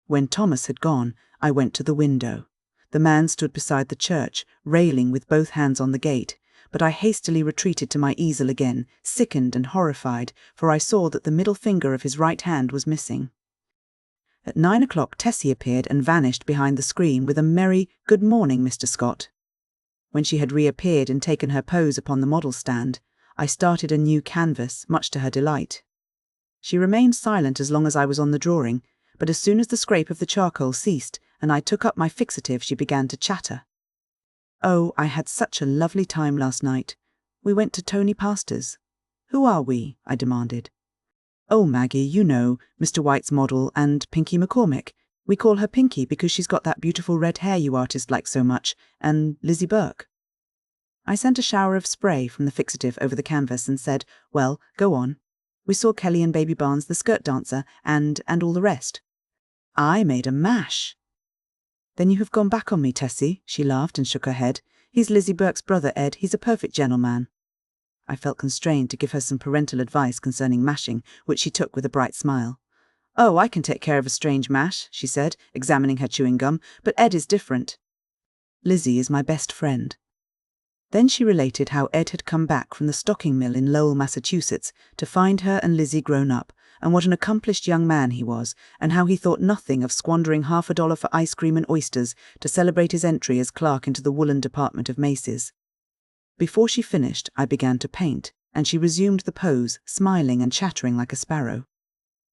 Speaker 1: When Thomas had gone, I went to the window. The man stood beside the church, railing with both hands on the gate, but I hastily retreated to my easel again, sickened and horrified, for I saw that the middle finger of his right hand was missing. At 9 o'clock Tessie appeared and vanished behind the screen with a merry "Good morning, Mr. Scott." When she had reappeared and taken her pose upon the model stand, I started a new canvas, much to her delight. She remained silent as long as I was on the drawing, but as soon as the scrape of the charcoal ceased and I took up my fixative, she began to chatter. Oh, I had such a lovely time last night. We went to Tony Pastor's. Who are we? I demanded. Oh, Maggie, you know, Mr. White's model and Pinky McCormick. We call her Pinky because she's got that beautiful red hair you artists like so much, and Lizzie Burke. I sent a shower of spray from the fixative over the canvas and said, well, go on. We saw Kelly and Baby Barnes, the skirt dancer, and all the rest. I made a mash. Then you have gone back on me, Tessie, she laughed and shook her head. He's Lizzie Burke's brother, Ed. He's a perfect gentleman. I felt constrained to give her some parental advice concerning mashing, which she took with a bright smile. Oh, I can take care of a strange mash, she said, examining her chewing gum, but Ed is different. Lizzie is my best friend. Then she related how Ed had come back from the stocking mill in Lowell, Massachusetts, to find her and Lizzie grown up, and what an accomplished young man he was, and how he thought nothing of squandering $50 for ice cream and oysters to celebrate his entry as clerk into the woolen department of Macy's. Before she finished, I began to paint, and she resumed the pose, smiling and chattering like a sparrow.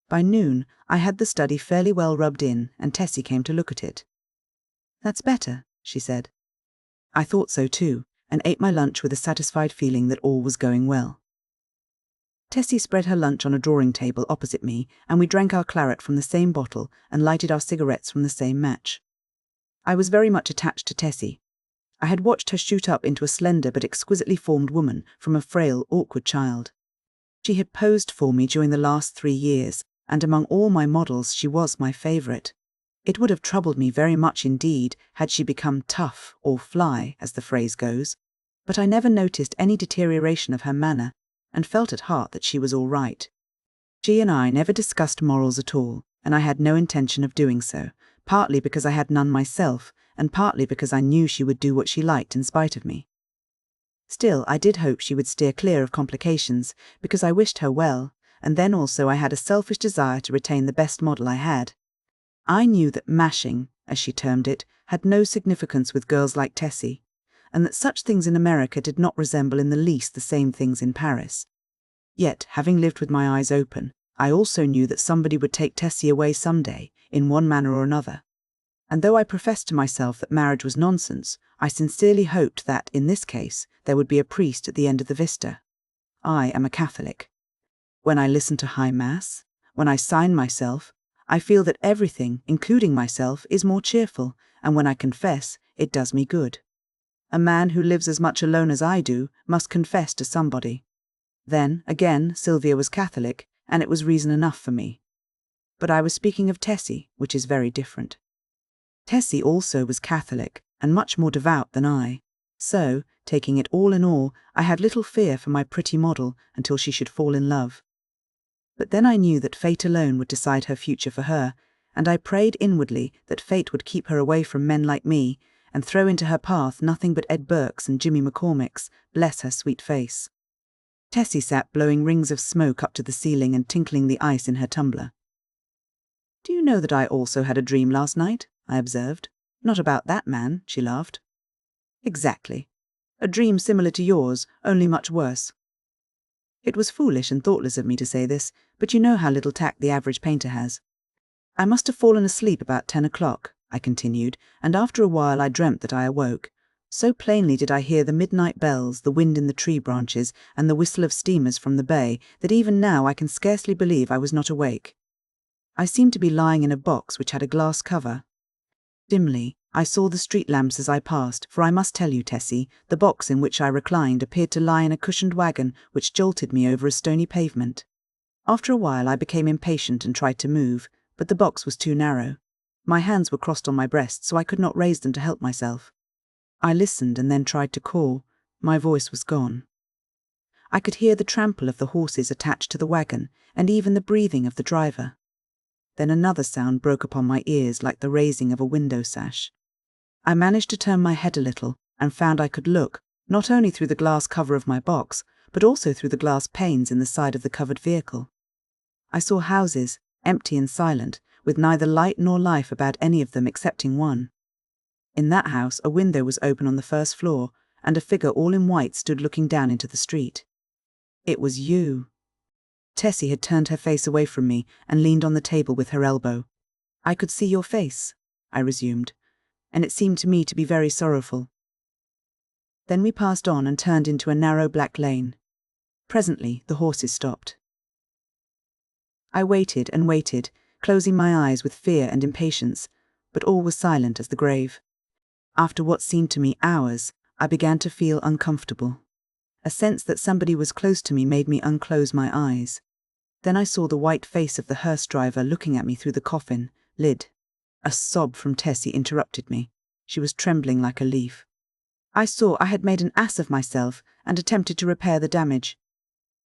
Speaker 1: By noon, I had the study fairly well rubbed in, and Tessie came to look at it. That's better, she said. I thought so too, and ate my lunch with a satisfied feeling that all was going well. Tessie spread her lunch on a drawing table opposite me, and we drank our claret from the same bottle and lighted our cigarettes from the same match. I was very much attached to Tessie. I had watched her shoot up into a slender but exquisitely formed woman from a frail, awkward child. She had posed for me during the last 3 years, and among all my models she was my favourite. It would have troubled me very much indeed had she become tough or fly, as the phrase goes, but I never noticed any deterioration of her manner, and felt at heart that she was all right. She and I never discussed morals at all, and I had no intention of doing so, partly because I had none myself, and partly because I knew she would do what she liked in spite of me. Still, I did hope she would steer clear of complications, because I wished her well, and then also I had a selfish desire to retain the best model I had. I knew that mashing, as she termed it, had no significance with girls like Tessie, and that such things in America did not resemble in the least the same things in Paris. Yet, having lived with my eyes open, I also knew that somebody would take Tessie away someday, in one manner or another. And though I professed to myself that marriage was nonsense, I sincerely hoped that, in this case, there would be a priest at the end of the vista. I am a Catholic. When I listen to High Mass, when I sign myself, I feel that everything, including myself, is more cheerful, and when I confess, it does me good. A man who lives as much alone as I do must confess to somebody. Then, again, Sylvia was Catholic, and it was reason enough for me. But I was speaking of Tessie, which is very different. Tessie also was Catholic, and much more devout than I. So, taking it all in all, I had little fear for my pretty model until she should fall in love. But then I knew that fate alone would decide her future for her, and I prayed inwardly that fate would keep her away from men like me, and throw into her path nothing but Ed Burkes and Jimmy McCormicks, bless her sweet face. Tessie sat blowing rings of smoke up to the ceiling and tinkling the ice in her tumbler. "Do you know that I also had a dream last night?" I observed. "Not about that man," she laughed. "Exactly. A dream similar to yours, only much worse." It was foolish and thoughtless of me to say this, but you know how little tact the average painter has. "I must have fallen asleep about 10 o'clock, I continued, "and after a while I dreamt that I awoke. So plainly did I hear the midnight bells, the wind in the tree branches, and the whistle of steamers from the bay, that even now I can scarcely believe I was not awake. I seemed to be lying in a box which had a glass cover. Dimly, I saw the street lamps as I passed, for I must tell you, Tessie, the box in which I reclined appeared to lie in a cushioned wagon which jolted me over a stony pavement. After a while I became impatient and tried to move, but the box was too narrow. My hands were crossed on my breast, so I could not raise them to help myself. I listened and then tried to call. My voice was gone. I could hear the trample of the horses attached to the wagon, and even the breathing of the driver. Then another sound broke upon my ears like the raising of a window sash. I managed to turn my head a little, and found I could look, not only through the glass cover of my box, but also through the glass panes in the side of the covered vehicle. I saw houses, empty and silent, with neither light nor life about any of them excepting one. In that house a window was open on the first floor, and a figure all in white stood looking down into the street. It was you. Tessie had turned her face away from me and leaned on the table with her elbow. "I could see your face," I resumed, "and it seemed to me to be very sorrowful." Then we passed on and turned into a narrow black lane. Presently the horses stopped. I waited and waited, closing my eyes with fear and impatience, but all was silent as the grave. After what seemed to me hours, I began to feel uncomfortable. A sense that somebody was close to me made me unclose my eyes. Then I saw the white face of the hearse driver looking at me through the coffin lid. A sob from Tessie interrupted me. She was trembling like a leaf. I saw I had made an ass of myself and attempted to repair the damage.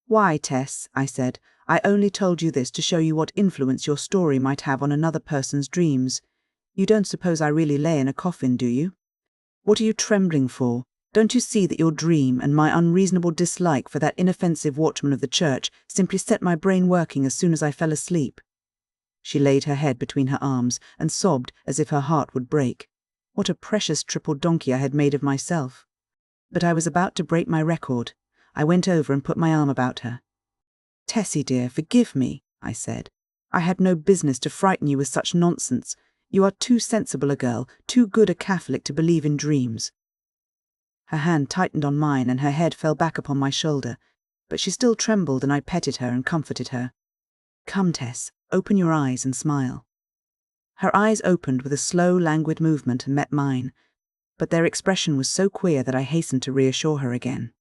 Speaker 1: "Why, Tess," I said, "I only told you this to show you what influence your story might have on another person's dreams. You don't suppose I really lay in a coffin, do you? What are you trembling for? Don't you see that your dream and my unreasonable dislike for that inoffensive watchman of the church simply set my brain working as soon as I fell asleep?" She laid her head between her arms and sobbed as if her heart would break. What a precious triple donkey I had made of myself. But I was about to break my record. I went over and put my arm about her. "Tessie dear, forgive me," I said. "I had no business to frighten you with such nonsense. You are too sensible a girl, too good a Catholic to believe in dreams." Her hand tightened on mine and her head fell back upon my shoulder, but she still trembled and I petted her and comforted her. "Come, Tess, open your eyes and smile." Her eyes opened with a slow, languid movement and met mine. but their expression was so queer that I hastened to reassure her again.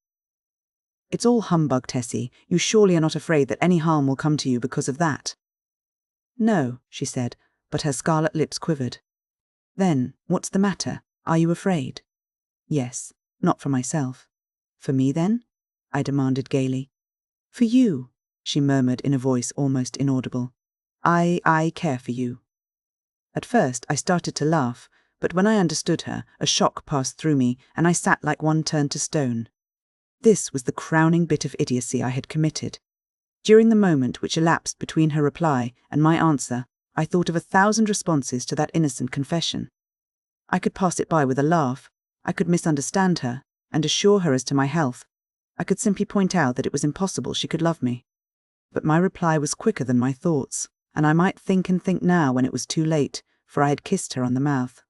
Speaker 1: "It's all humbug, Tessie. You surely are not afraid that any harm will come to you because of that?" "No," she said, but her scarlet lips quivered. "Then, what's the matter? Are you afraid?" "Yes, not for myself." "For me, then?" I demanded gaily. "For you," she murmured in a voice almost inaudible. I care for you." At first I started to laugh, but when I understood her, a shock passed through me, and I sat like one turned to stone. This was the crowning bit of idiocy I had committed. During the moment which elapsed between her reply and my answer, I thought of 1,000 responses to that innocent confession. I could pass it by with a laugh. I could misunderstand her and assure her as to my health. I could simply point out that it was impossible she could love me. But my reply was quicker than my thoughts, and I might think and think now when it was too late, for I had kissed her on the mouth.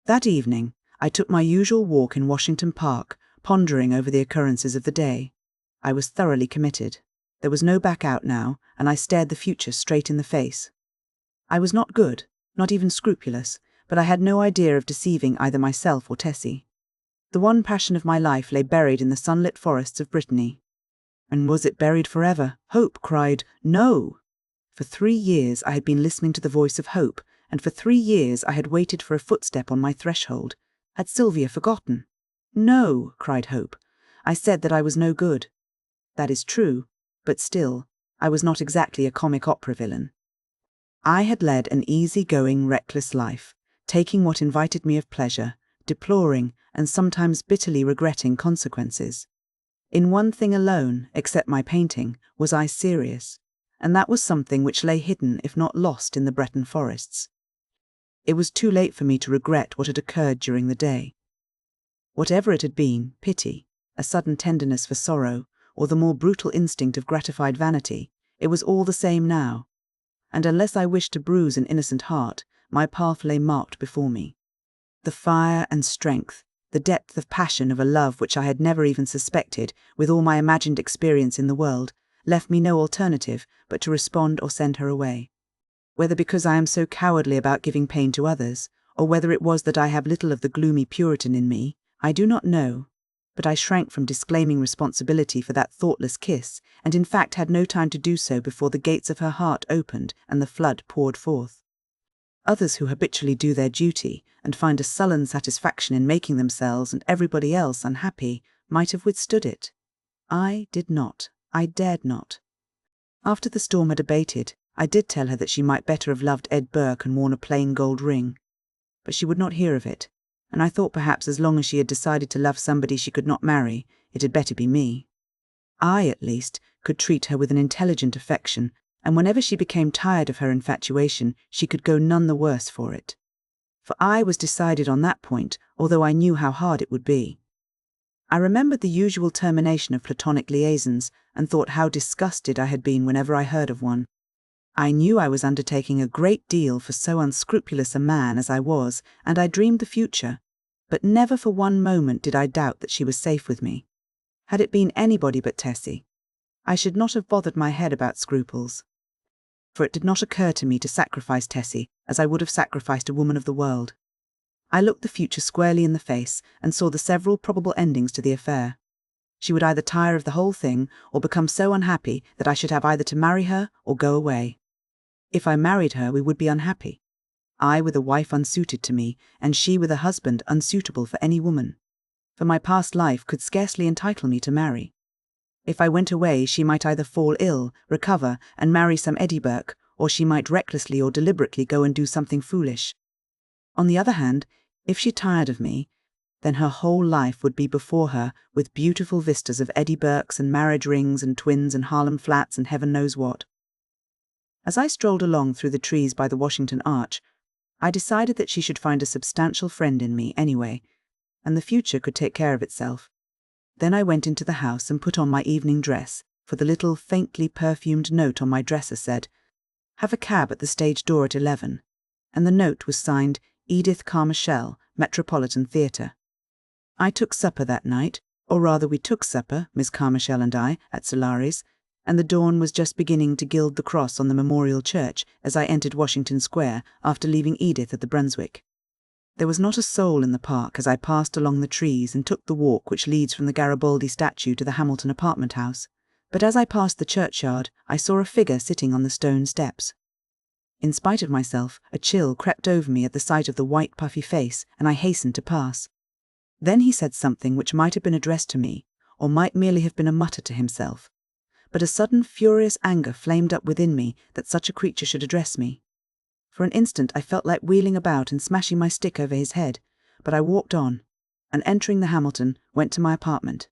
Speaker 1: That evening, I took my usual walk in Washington Park, pondering over the occurrences of the day. I was thoroughly committed. There was no back out now, and I stared the future straight in the face. I was not good, not even scrupulous, but I had no idea of deceiving either myself or Tessie. The one passion of my life lay buried in the sunlit forests of Brittany. And was it buried forever? Hope cried, "No!" For 3 years I had been listening to the voice of hope, and for 3 years I had waited for a footstep on my threshold. Had Sylvia forgotten? "No!" cried hope. I said that I was no good. That is true, but still, I was not exactly a comic opera villain. I had led an easy-going, reckless life, taking what invited me of pleasure, deploring and sometimes bitterly regretting consequences. In one thing alone, except my painting, was I serious, and that was something which lay hidden if not lost in the Breton forests. It was too late for me to regret what had occurred during the day. Whatever it had been, pity, a sudden tenderness for sorrow, or the more brutal instinct of gratified vanity, it was all the same now, and unless I wished to bruise an innocent heart, my path lay marked before me. The fire and strength, the depth of passion of a love which I had never even suspected, with all my imagined experience in the world, left me no alternative but to respond or send her away. Whether because I am so cowardly about giving pain to others, or whether it was that I have little of the gloomy Puritan in me, I do not know, but I shrank from disclaiming responsibility for that thoughtless kiss, and in fact had no time to do so before the gates of her heart opened and the flood poured forth. Others who habitually do their duty and find a sullen satisfaction in making themselves and everybody else unhappy might have withstood it. I did not. I dared not. After the storm had abated, I did tell her that she might better have loved Ed Burke and worn a plain gold ring. But she would not hear of it, and I thought perhaps as long as she had decided to love somebody she could not marry, it had better be me. I, at least, could treat her with an intelligent affection, and whenever she became tired of her infatuation, she could go none the worse for it. For I was decided on that point, although I knew how hard it would be. I remembered the usual termination of platonic liaisons, and thought how disgusted I had been whenever I heard of one. I knew I was undertaking a great deal for so unscrupulous a man as I was, and I dreamed the future, but never for one moment did I doubt that she was safe with me. Had it been anybody but Tessie, I should not have bothered my head about scruples, for it did not occur to me to sacrifice Tessie as I would have sacrificed a woman of the world. I looked the future squarely in the face and saw the several probable endings to the affair. She would either tire of the whole thing or become so unhappy that I should have either to marry her or go away. If I married her, we would be unhappy. I with a wife unsuited to me, and she with a husband unsuitable for any woman. For my past life could scarcely entitle me to marry. If I went away, she might either fall ill, recover, and marry some Eddie Burke, or she might recklessly or deliberately go and do something foolish. On the other hand, if she tired of me, then her whole life would be before her with beautiful vistas of Eddie Burkes and marriage rings and twins and Harlem flats and heaven knows what. As I strolled along through the trees by the Washington Arch, I decided that she should find a substantial friend in me anyway, and the future could take care of itself. Then I went into the house and put on my evening dress, for the little faintly perfumed note on my dresser said, "Have a cab at the stage door at 11, and the note was signed Edith Carmichael, Metropolitan Theatre. I took supper that night, or rather we took supper, Miss Carmichael and I, at Solari's, and the dawn was just beginning to gild the cross on the Memorial Church as I entered Washington Square after leaving Edith at the Brunswick. There was not a soul in the park as I passed along the trees and took the walk which leads from the Garibaldi statue to the Hamilton apartment house, but as I passed the churchyard, I saw a figure sitting on the stone steps. In spite of myself, a chill crept over me at the sight of the white puffy face, and I hastened to pass. Then he said something which might have been addressed to me, or might merely have been a mutter to himself. But a sudden furious anger flamed up within me that such a creature should address me. For an instant I felt like wheeling about and smashing my stick over his head, but I walked on, and entering the Hamilton, went to my apartment.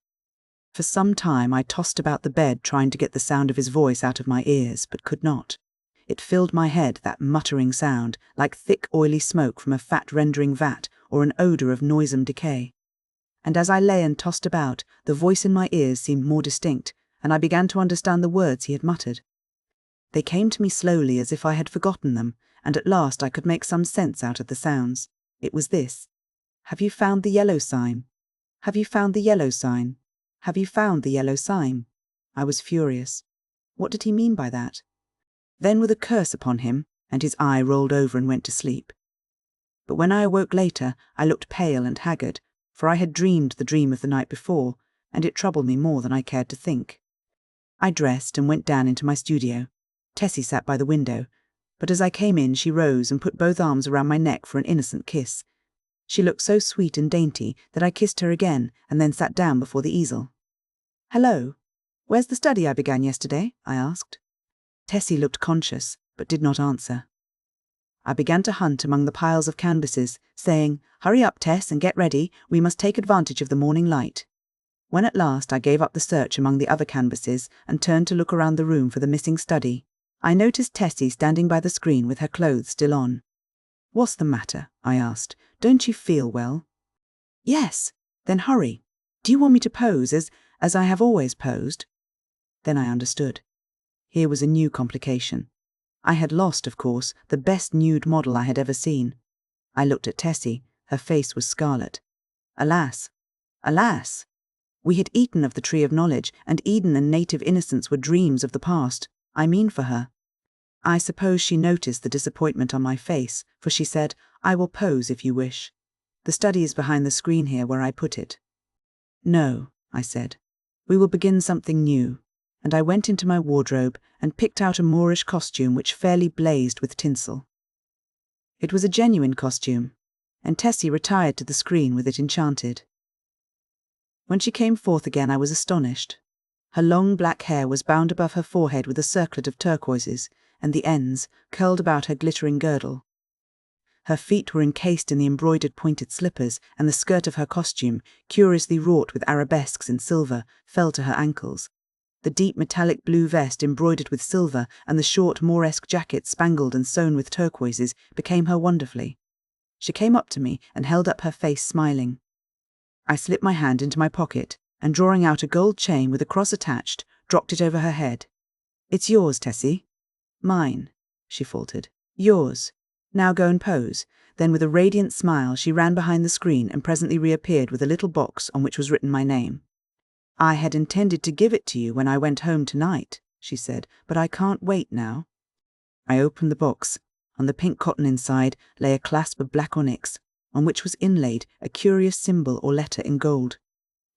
Speaker 1: For some time I tossed about the bed trying to get the sound of his voice out of my ears, but could not. It filled my head, that muttering sound, like thick oily smoke from a fat-rendering vat or an odour of noisome decay. And as I lay and tossed about, the voice in my ears seemed more distinct, and I began to understand the words he had muttered. They came to me slowly as if I had forgotten them, and at last I could make some sense out of the sounds. It was this: "Have you found the yellow sign? Have you found the yellow sign? Have you found the yellow sign?" I was furious. What did he mean by that? Then with a curse upon him, and his eye rolled over and went to sleep. But when I awoke later, I looked pale and haggard, for I had dreamed the dream of the night before, and it troubled me more than I cared to think. I dressed and went down into my studio. Tessie sat by the window, but as I came in she rose and put both arms around my neck for an innocent kiss. She looked so sweet and dainty that I kissed her again and then sat down before the easel. "Hello. Where's the study I began yesterday?" I asked. Tessie looked conscious, but did not answer. I began to hunt among the piles of canvases, saying, "Hurry up, Tess, and get ready. We must take advantage of the morning light." When at last I gave up the search among the other canvases and turned to look around the room for the missing study, I noticed Tessie standing by the screen with her clothes still on. "What's the matter?" I asked. "Don't you feel well?" "Yes." "Then hurry. Do you want me to pose as I have always posed?" Then I understood. Here was a new complication. I had lost, of course, the best nude model I had ever seen. I looked at Tessie. Her face was scarlet. Alas! Alas! We had eaten of the tree of knowledge, and Eden and native innocence were dreams of the past. I mean for her. I suppose she noticed the disappointment on my face, for she said, "I will pose if you wish. The study is behind the screen here where I put it." "No," I said. "We will begin something new." And I went into my wardrobe and picked out a Moorish costume which fairly blazed with tinsel. It was a genuine costume, and Tessie retired to the screen with it enchanted. When she came forth again I was astonished. Her long black hair was bound above her forehead with a circlet of turquoises, and the ends curled about her glittering girdle. Her feet were encased in the embroidered pointed slippers, and the skirt of her costume, curiously wrought with arabesques in silver, fell to her ankles. The deep metallic blue vest embroidered with silver and the short Mooresque jacket spangled and sewn with turquoises became her wonderfully. She came up to me and held up her face smiling. I slipped my hand into my pocket and, drawing out a gold chain with a cross attached, dropped it over her head. "It's yours, Tessie." "Mine," she faltered. "Yours. Now go and pose." Then with a radiant smile she ran behind the screen and presently reappeared with a little box on which was written my name. "I had intended to give it to you when I went home tonight," she said, "but I can't wait now." I opened the box. On the pink cotton inside lay a clasp of black onyx, on which was inlaid a curious symbol or letter in gold.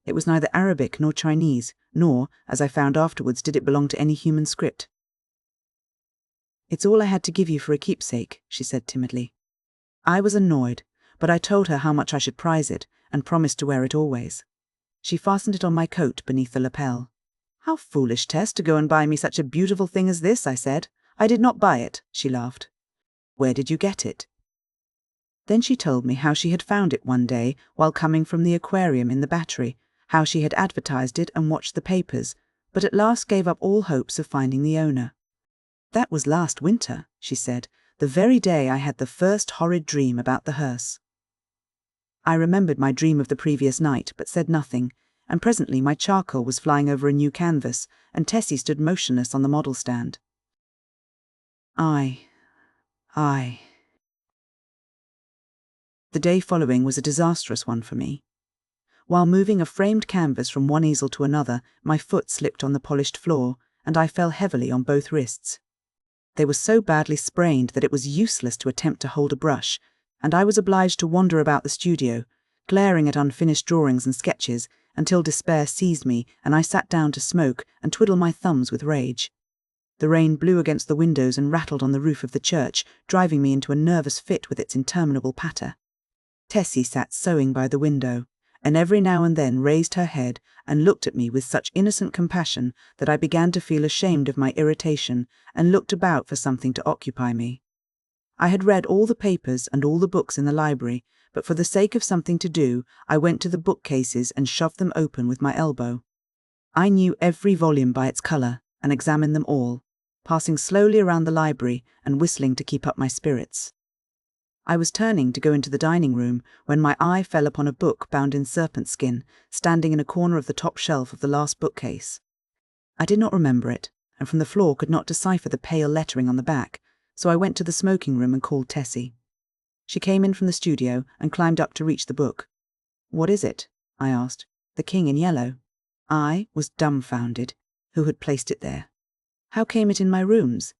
Speaker 1: It was neither Arabic nor Chinese, nor, as I found afterwards, did it belong to any human script. "It's all I had to give you for a keepsake," she said timidly. I was annoyed, but I told her how much I should prize it, and promised to wear it always. She fastened it on my coat beneath the lapel. "How foolish, Tess, to go and buy me such a beautiful thing as this," I said. "I did not buy it," she laughed. "Where did you get it?" Then she told me how she had found it one day while coming from the aquarium in the Battery, how she had advertised it and watched the papers, but at last gave up all hopes of finding the owner. "That was last winter," she said, "the very day I had the first horrid dream about the hearse." I remembered my dream of the previous night, but said nothing, and presently my charcoal was flying over a new canvas, and Tessie stood motionless on the model stand. I. The day following was a disastrous one for me. While moving a framed canvas from one easel to another, my foot slipped on the polished floor, and I fell heavily on both wrists. They were so badly sprained that it was useless to attempt to hold a brush, and I was obliged to wander about the studio, glaring at unfinished drawings and sketches, until despair seized me and I sat down to smoke and twiddle my thumbs with rage. The rain blew against the windows and rattled on the roof of the church, driving me into a nervous fit with its interminable patter. Tessie sat sewing by the window, and every now and then raised her head and looked at me with such innocent compassion that I began to feel ashamed of my irritation and looked about for something to occupy me. I had read all the papers and all the books in the library, but for the sake of something to do, I went to the bookcases and shoved them open with my elbow. I knew every volume by its colour and examined them all, passing slowly around the library and whistling to keep up my spirits. I was turning to go into the dining room when my eye fell upon a book bound in serpent skin, standing in a corner of the top shelf of the last bookcase. I did not remember it, and from the floor could not decipher the pale lettering on the back, so I went to the smoking room and called Tessie. She came in from the studio and climbed up to reach the book. "What is it?" I asked. "The King in Yellow." I was dumbfounded. Who had placed it there? How came it in my rooms?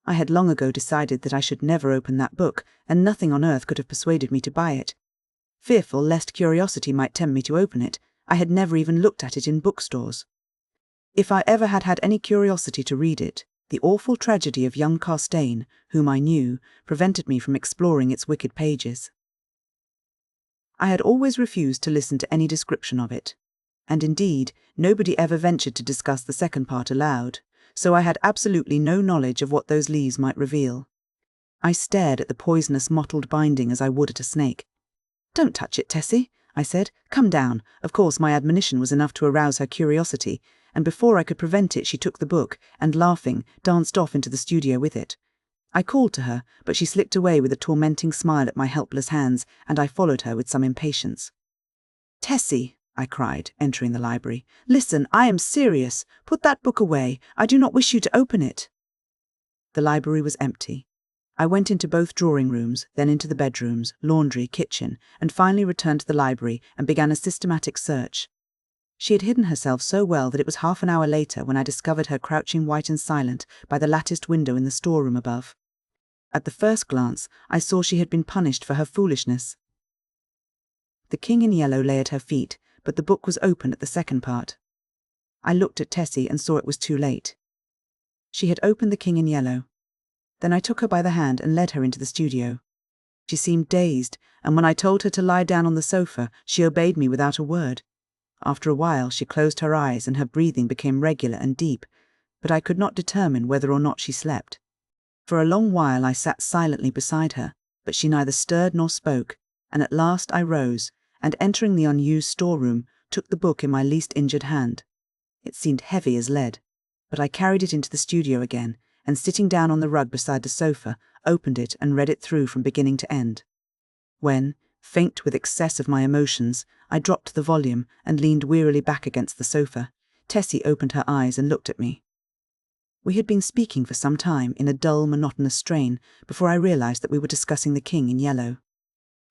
Speaker 1: I had long ago decided that I should never open that book, and nothing on earth could have persuaded me to buy it. Fearful lest curiosity might tempt me to open it, I had never even looked at it in bookstores. If I ever had had any curiosity to read it, the awful tragedy of young Castaigne, whom I knew, prevented me from exploring its wicked pages. I had always refused to listen to any description of it, and indeed nobody ever ventured to discuss the second part aloud, so I had absolutely no knowledge of what those leaves might reveal. I stared at the poisonous mottled binding as I would at a snake. "Don't touch it, Tessie," I said. "Come down." Of course my admonition was enough to arouse her curiosity, and before I could prevent it she took the book and, laughing, danced off into the studio with it. I called to her, but she slipped away with a tormenting smile at my helpless hands, and I followed her with some impatience. "Tessie," I cried, entering the library. "Listen, I am serious. Put that book away. I do not wish you to open it." The library was empty. I went into both drawing rooms, then into the bedrooms, laundry, kitchen, and finally returned to the library and began a systematic search. She had hidden herself so well that it was half an hour later when I discovered her crouching white and silent by the latticed window in the storeroom above. At the first glance, I saw she had been punished for her foolishness. The King in Yellow lay at her feet, but the book was open at the second part. I looked at Tessie and saw it was too late. She had opened The King in Yellow. Then I took her by the hand and led her into the studio. She seemed dazed, and when I told her to lie down on the sofa, she obeyed me without a word. After a while she closed her eyes and her breathing became regular and deep, but I could not determine whether or not she slept. For a long while I sat silently beside her, but she neither stirred nor spoke, and at last I rose, and entering the unused storeroom, took the book in my least injured hand. It seemed heavy as lead, but I carried it into the studio again, and sitting down on the rug beside the sofa, opened it and read it through from beginning to end. When, faint with excess of my emotions, I dropped the volume and leaned wearily back against the sofa, Tessie opened her eyes and looked at me. We had been speaking for some time in a dull, monotonous strain before I realized that we were discussing The King in Yellow.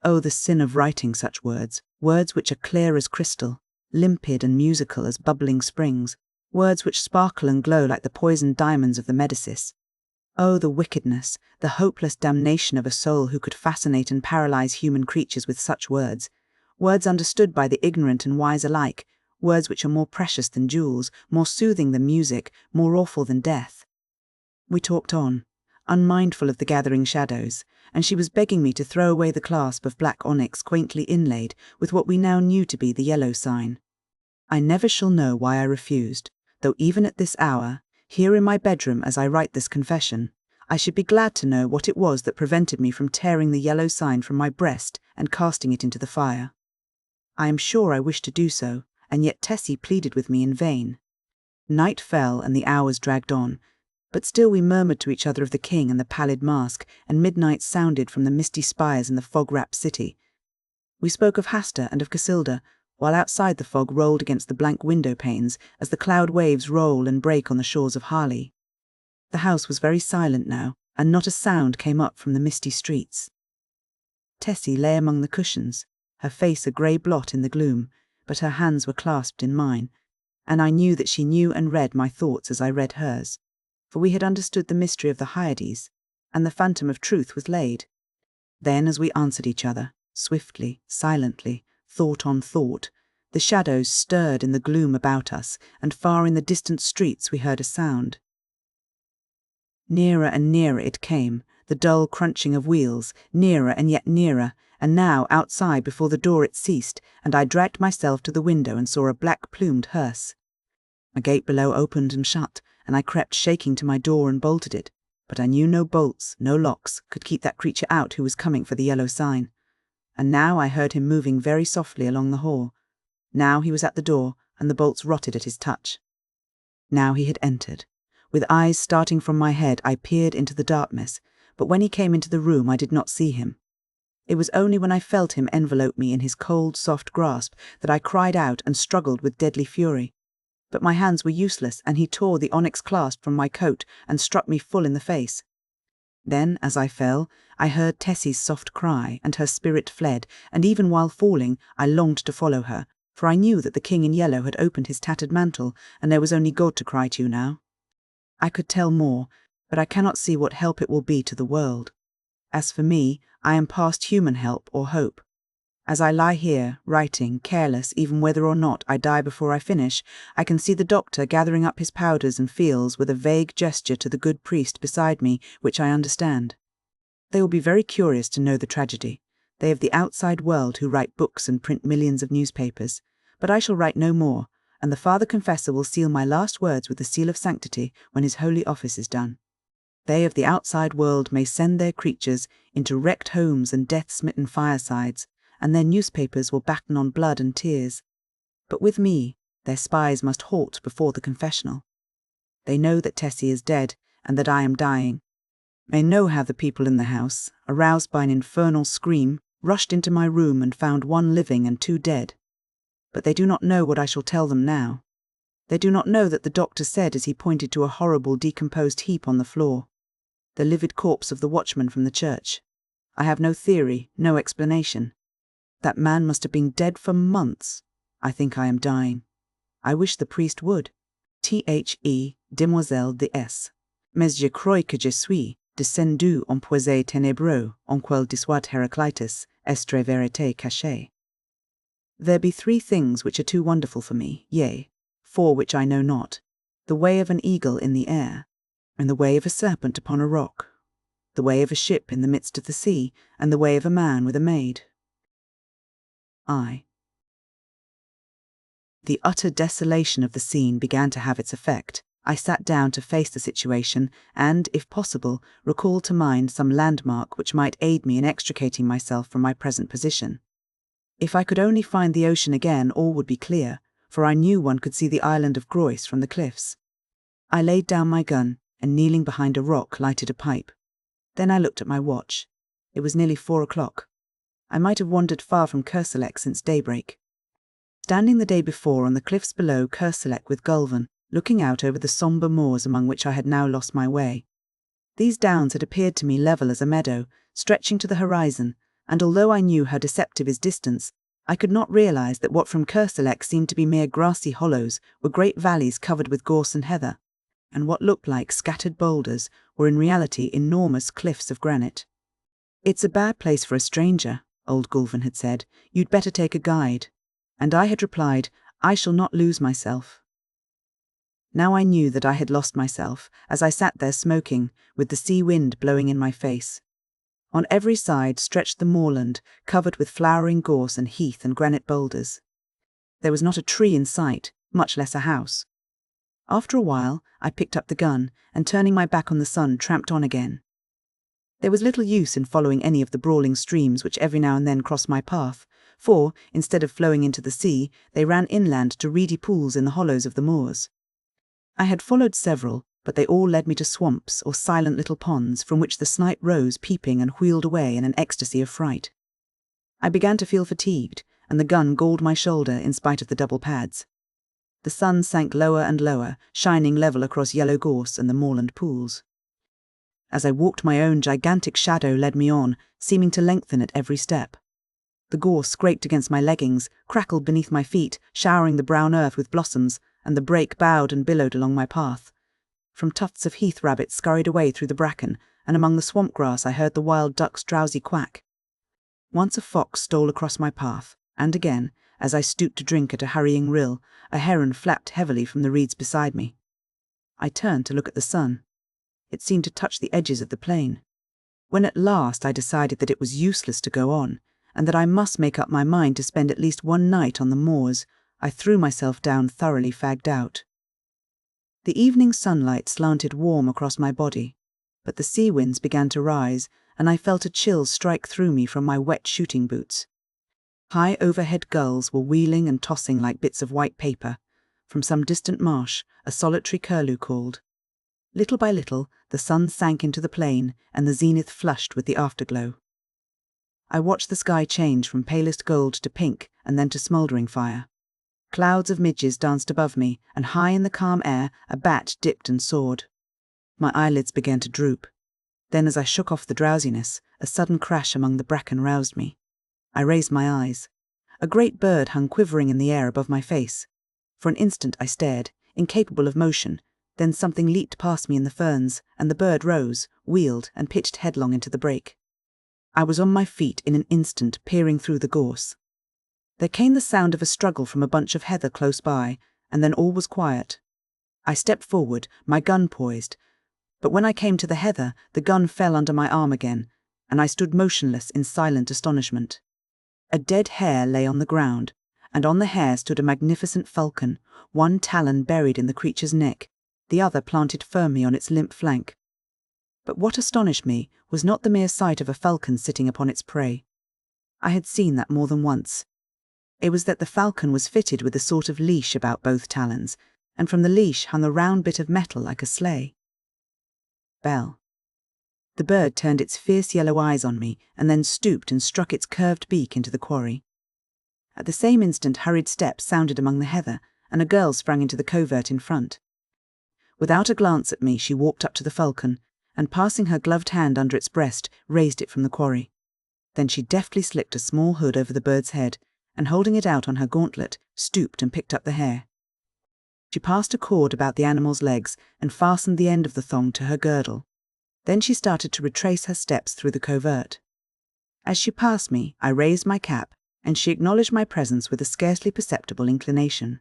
Speaker 1: Oh, the sin of writing such words, words which are clear as crystal, limpid and musical as bubbling springs, words which sparkle and glow like the poisoned diamonds of the Medicis. Oh, the wickedness, the hopeless damnation of a soul who could fascinate and paralyze human creatures with such words, words understood by the ignorant and wise alike, words which are more precious than jewels, more soothing than music, more awful than death. We talked on, unmindful of the gathering shadows, and she was begging me to throw away the clasp of black onyx quaintly inlaid with what we now knew to be the yellow sign. I never shall know why I refused, though even at this hour, here in my bedroom as I write this confession, I should be glad to know what it was that prevented me from tearing the yellow sign from my breast and casting it into the fire. I am sure I wished to do so, and yet Tessie pleaded with me in vain. Night fell and the hours dragged on, but still we murmured to each other of the king and the pallid mask, and midnight sounded from the misty spires in the fog-wrapped city. We spoke of Hasta and of Casilda, while outside the fog rolled against the blank window panes as the cloud waves roll and break on the shores of Harley. The house was very silent now, and not a sound came up from the misty streets. Tessie lay among the cushions, her face a grey blot in the gloom, but her hands were clasped in mine, and I knew that she knew and read my thoughts as I read hers, for we had understood the mystery of the Hyades, and the phantom of truth was laid. Then, as we answered each other, swiftly, silently, thought on thought, the shadows stirred in the gloom about us, and far in the distant streets we heard a sound. Nearer and nearer it came, the dull crunching of wheels, nearer and yet nearer, and now outside before the door it ceased, and I dragged myself to the window and saw a black-plumed hearse. A gate below opened and shut, and I crept shaking to my door and bolted it, but I knew no bolts, no locks, could keep that creature out who was coming for the yellow sign. And now I heard him moving very softly along the hall. Now he was at the door, and the bolts rotted at his touch. Now he had entered. With eyes starting from my head, I peered into the darkness, but when he came into the room I did not see him. It was only when I felt him envelope me in his cold, soft grasp that I cried out and struggled with deadly fury. But my hands were useless, and he tore the onyx clasp from my coat and struck me full in the face. Then, as I fell, I heard Tessie's soft cry, and her spirit fled, and even while falling, I longed to follow her, for I knew that the king in yellow had opened his tattered mantle, and there was only God to cry to now. I could tell more, but I cannot see what help it will be to the world. As for me, I am past human help or hope. As I lie here, writing, careless even whether or not I die before I finish, I can see the doctor gathering up his powders and feels with a vague gesture to the good priest beside me, which I understand. They will be very curious to know the tragedy. They of the outside world who write books and print millions of newspapers. But I shall write no more, and the Father Confessor will seal my last words with the seal of sanctity when his holy office is done. They of the outside world may send their creatures into wrecked homes and death-smitten firesides, and their newspapers will batten on blood and tears. But with me, their spies must halt before the confessional. They know that Tessie is dead, and that I am dying. They know how the people in the house, aroused by an infernal scream, rushed into my room and found one living and two dead. But they do not know what I shall tell them now. They do not know that the doctor said as he pointed to a horrible decomposed heap on the floor. The livid corpse of the watchman from the church. I have no theory, no explanation. That man must have been dead for months. I think I am dying. I wish the priest would. The, demoiselle de S. Mais je crois que je suis descendu en poisé ténébreux, en quel dissuat Heraclitus, estre vérité cachée. There be three things which are too wonderful for me, yea, four which I know not, the way of an eagle in the air, and the way of a serpent upon a rock, the way of a ship in the midst of the sea, and the way of a man with a maid. The utter desolation of the scene began to have its effect. I sat down to face the situation and, if possible, recall to mind some landmark which might aid me in extricating myself from my present position. If I could only find the ocean again, all would be clear, for I knew one could see the island of Grois from the cliffs. I laid down my gun, and kneeling behind a rock lighted a pipe. Then I looked at my watch. It was nearly 4 o'clock. I might have wandered far from Kerselec since daybreak. Standing the day before on the cliffs below Kerselec with Gulven, looking out over the sombre moors among which I had now lost my way. These downs had appeared to me level as a meadow, stretching to the horizon, and although I knew how deceptive is distance, I could not realise that what from Kerselec seemed to be mere grassy hollows were great valleys covered with gorse and heather, and what looked like scattered boulders were in reality enormous cliffs of granite. "It's a bad place for a stranger," old Gulven had said. "You'd better take a guide." And I had replied, "I shall not lose myself." Now I knew that I had lost myself, as I sat there smoking, with the sea wind blowing in my face. On every side stretched the moorland, covered with flowering gorse and heath and granite boulders. There was not a tree in sight, much less a house. After a while, I picked up the gun, and turning my back on the sun, tramped on again. There was little use in following any of the brawling streams which every now and then crossed my path, for, instead of flowing into the sea, they ran inland to reedy pools in the hollows of the moors. I had followed several, but they all led me to swamps or silent little ponds from which the snipe rose peeping and wheeled away in an ecstasy of fright. I began to feel fatigued, and the gun galled my shoulder in spite of the double pads. The sun sank lower and lower, shining level across yellow gorse and the moorland pools. As I walked, my own gigantic shadow led me on, seeming to lengthen at every step. The gorse scraped against my leggings, crackled beneath my feet, showering the brown earth with blossoms, and the brake bowed and billowed along my path. From tufts of heath rabbits scurried away through the bracken, and among the swamp grass I heard the wild duck's drowsy quack. Once a fox stole across my path, and again, as I stooped to drink at a hurrying rill, a heron flapped heavily from the reeds beside me. I turned to look at the sun. It seemed to touch the edges of the plain. When at last I decided that it was useless to go on, and that I must make up my mind to spend at least one night on the moors, I threw myself down thoroughly fagged out. The evening sunlight slanted warm across my body, but the sea winds began to rise, and I felt a chill strike through me from my wet shooting boots. High overhead gulls were wheeling and tossing like bits of white paper. From some distant marsh, a solitary curlew called. Little by little, the sun sank into the plain, and the zenith flushed with the afterglow. I watched the sky change from palest gold to pink and then to smouldering fire. Clouds of midges danced above me, and high in the calm air a bat dipped and soared. My eyelids began to droop. Then, as I shook off the drowsiness, a sudden crash among the bracken roused me. I raised my eyes. A great bird hung quivering in the air above my face. For an instant I stared, incapable of motion. Then something leaped past me in the ferns, and the bird rose, wheeled, and pitched headlong into the brake. I was on my feet in an instant, peering through the gorse. There came the sound of a struggle from a bunch of heather close by, and then all was quiet. I stepped forward, my gun poised, but when I came to the heather, the gun fell under my arm again, and I stood motionless in silent astonishment. A dead hare lay on the ground, and on the hare stood a magnificent falcon, one talon buried in the creature's neck, the other planted firmly on its limp flank. But what astonished me was not the mere sight of a falcon sitting upon its prey. I had seen that more than once. It was that the falcon was fitted with a sort of leash about both talons, and from the leash hung a round bit of metal like a sleigh. Bell. The bird turned its fierce yellow eyes on me, and then stooped and struck its curved beak into the quarry. At the same instant hurried steps sounded among the heather, and a girl sprang into the covert in front. Without a glance at me, she walked up to the falcon, and passing her gloved hand under its breast, raised it from the quarry. Then she deftly slipped a small hood over the bird's head, and holding it out on her gauntlet, stooped and picked up the hare. She passed a cord about the animal's legs and fastened the end of the thong to her girdle. Then she started to retrace her steps through the covert. As she passed me, I raised my cap, and she acknowledged my presence with a scarcely perceptible inclination.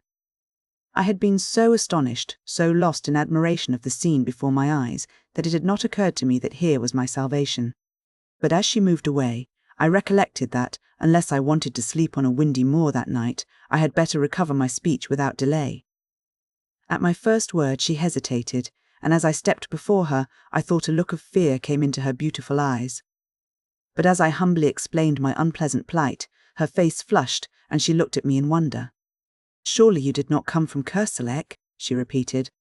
Speaker 1: I had been so astonished, so lost in admiration of the scene before my eyes, that it had not occurred to me that here was my salvation. But as she moved away, I recollected that, unless I wanted to sleep on a windy moor that night, I had better recover my speech without delay. At my first word she hesitated, and as I stepped before her, I thought a look of fear came into her beautiful eyes. But as I humbly explained my unpleasant plight, her face flushed, and she looked at me in wonder. "Surely you did not come from Kerselec?" she repeated.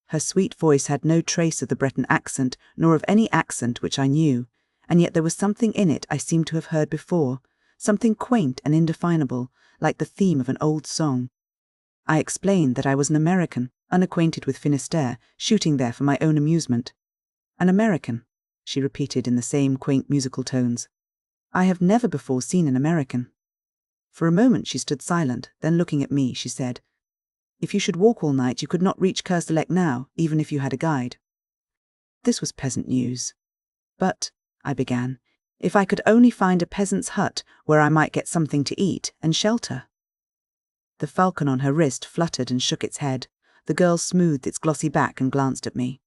Speaker 1: Her sweet voice had no trace of the Breton accent, nor of any accent which I knew, and yet there was something in it I seemed to have heard before, something quaint and indefinable, like the theme of an old song. I explained that I was an American, unacquainted with Finistère, shooting there for my own amusement. "An American," she repeated in the same quaint musical tones. "I have never before seen an American." For a moment she stood silent, then looking at me, she said, "If you should walk all night, you could not reach Kerselec now, even if you had a guide." This was peasant news. "But," I began, "if I could only find a peasant's hut where I might get something to eat and shelter." The falcon on her wrist fluttered and shook its head. The girl smoothed its glossy back and glanced at me.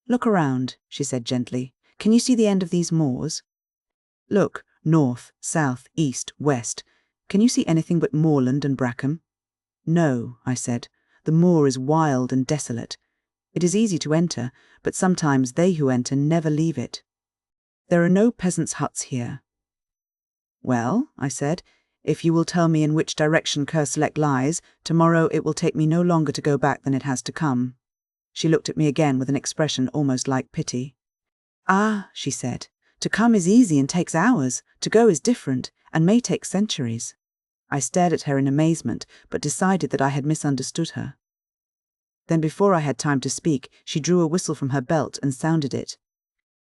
Speaker 1: "Look around," she said gently. "Can you see the end of these moors? Look, north, south, east, west. Can you see anything but moorland and bracken?" "No," I said. "The moor is wild and desolate. It is easy to enter, but sometimes they who enter never leave it. There are no peasants' huts here." "Well," I said, "if you will tell me in which direction Kerselec lies, tomorrow it will take me no longer to go back than it has to come." She looked at me again with an expression almost like pity. "Ah," she said, "to come is easy and takes hours. To go is different, and may take centuries." I stared at her in amazement, but decided that I had misunderstood her. Then before I had time to speak, she drew a whistle from her belt and sounded it.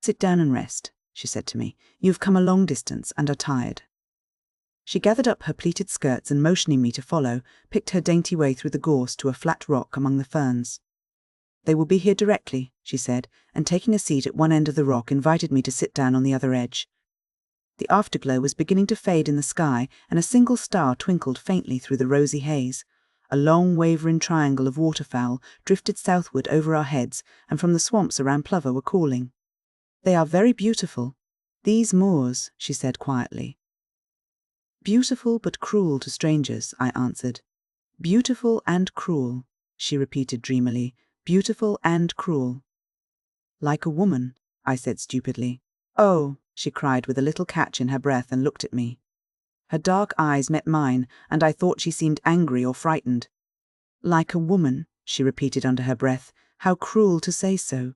Speaker 1: "Sit down and rest," she said to me. "You have come a long distance and are tired." She gathered up her pleated skirts and, motioning me to follow, picked her dainty way through the gorse to a flat rock among the ferns. "They will be here directly," she said, and taking a seat at one end of the rock invited me to sit down on the other edge. The afterglow was beginning to fade in the sky, and a single star twinkled faintly through the rosy haze. A long, wavering triangle of waterfowl drifted southward over our heads, and from the swamps around Plover were calling. "They are very beautiful, these moors," she said quietly. "Beautiful but cruel to strangers," I answered. "Beautiful and cruel," she repeated dreamily. "Beautiful and cruel." "Like a woman," I said stupidly. "Oh," she cried with a little catch in her breath and looked at me. Her dark eyes met mine, and I thought she seemed angry or frightened. "Like a woman," she repeated under her breath. "How cruel to say so."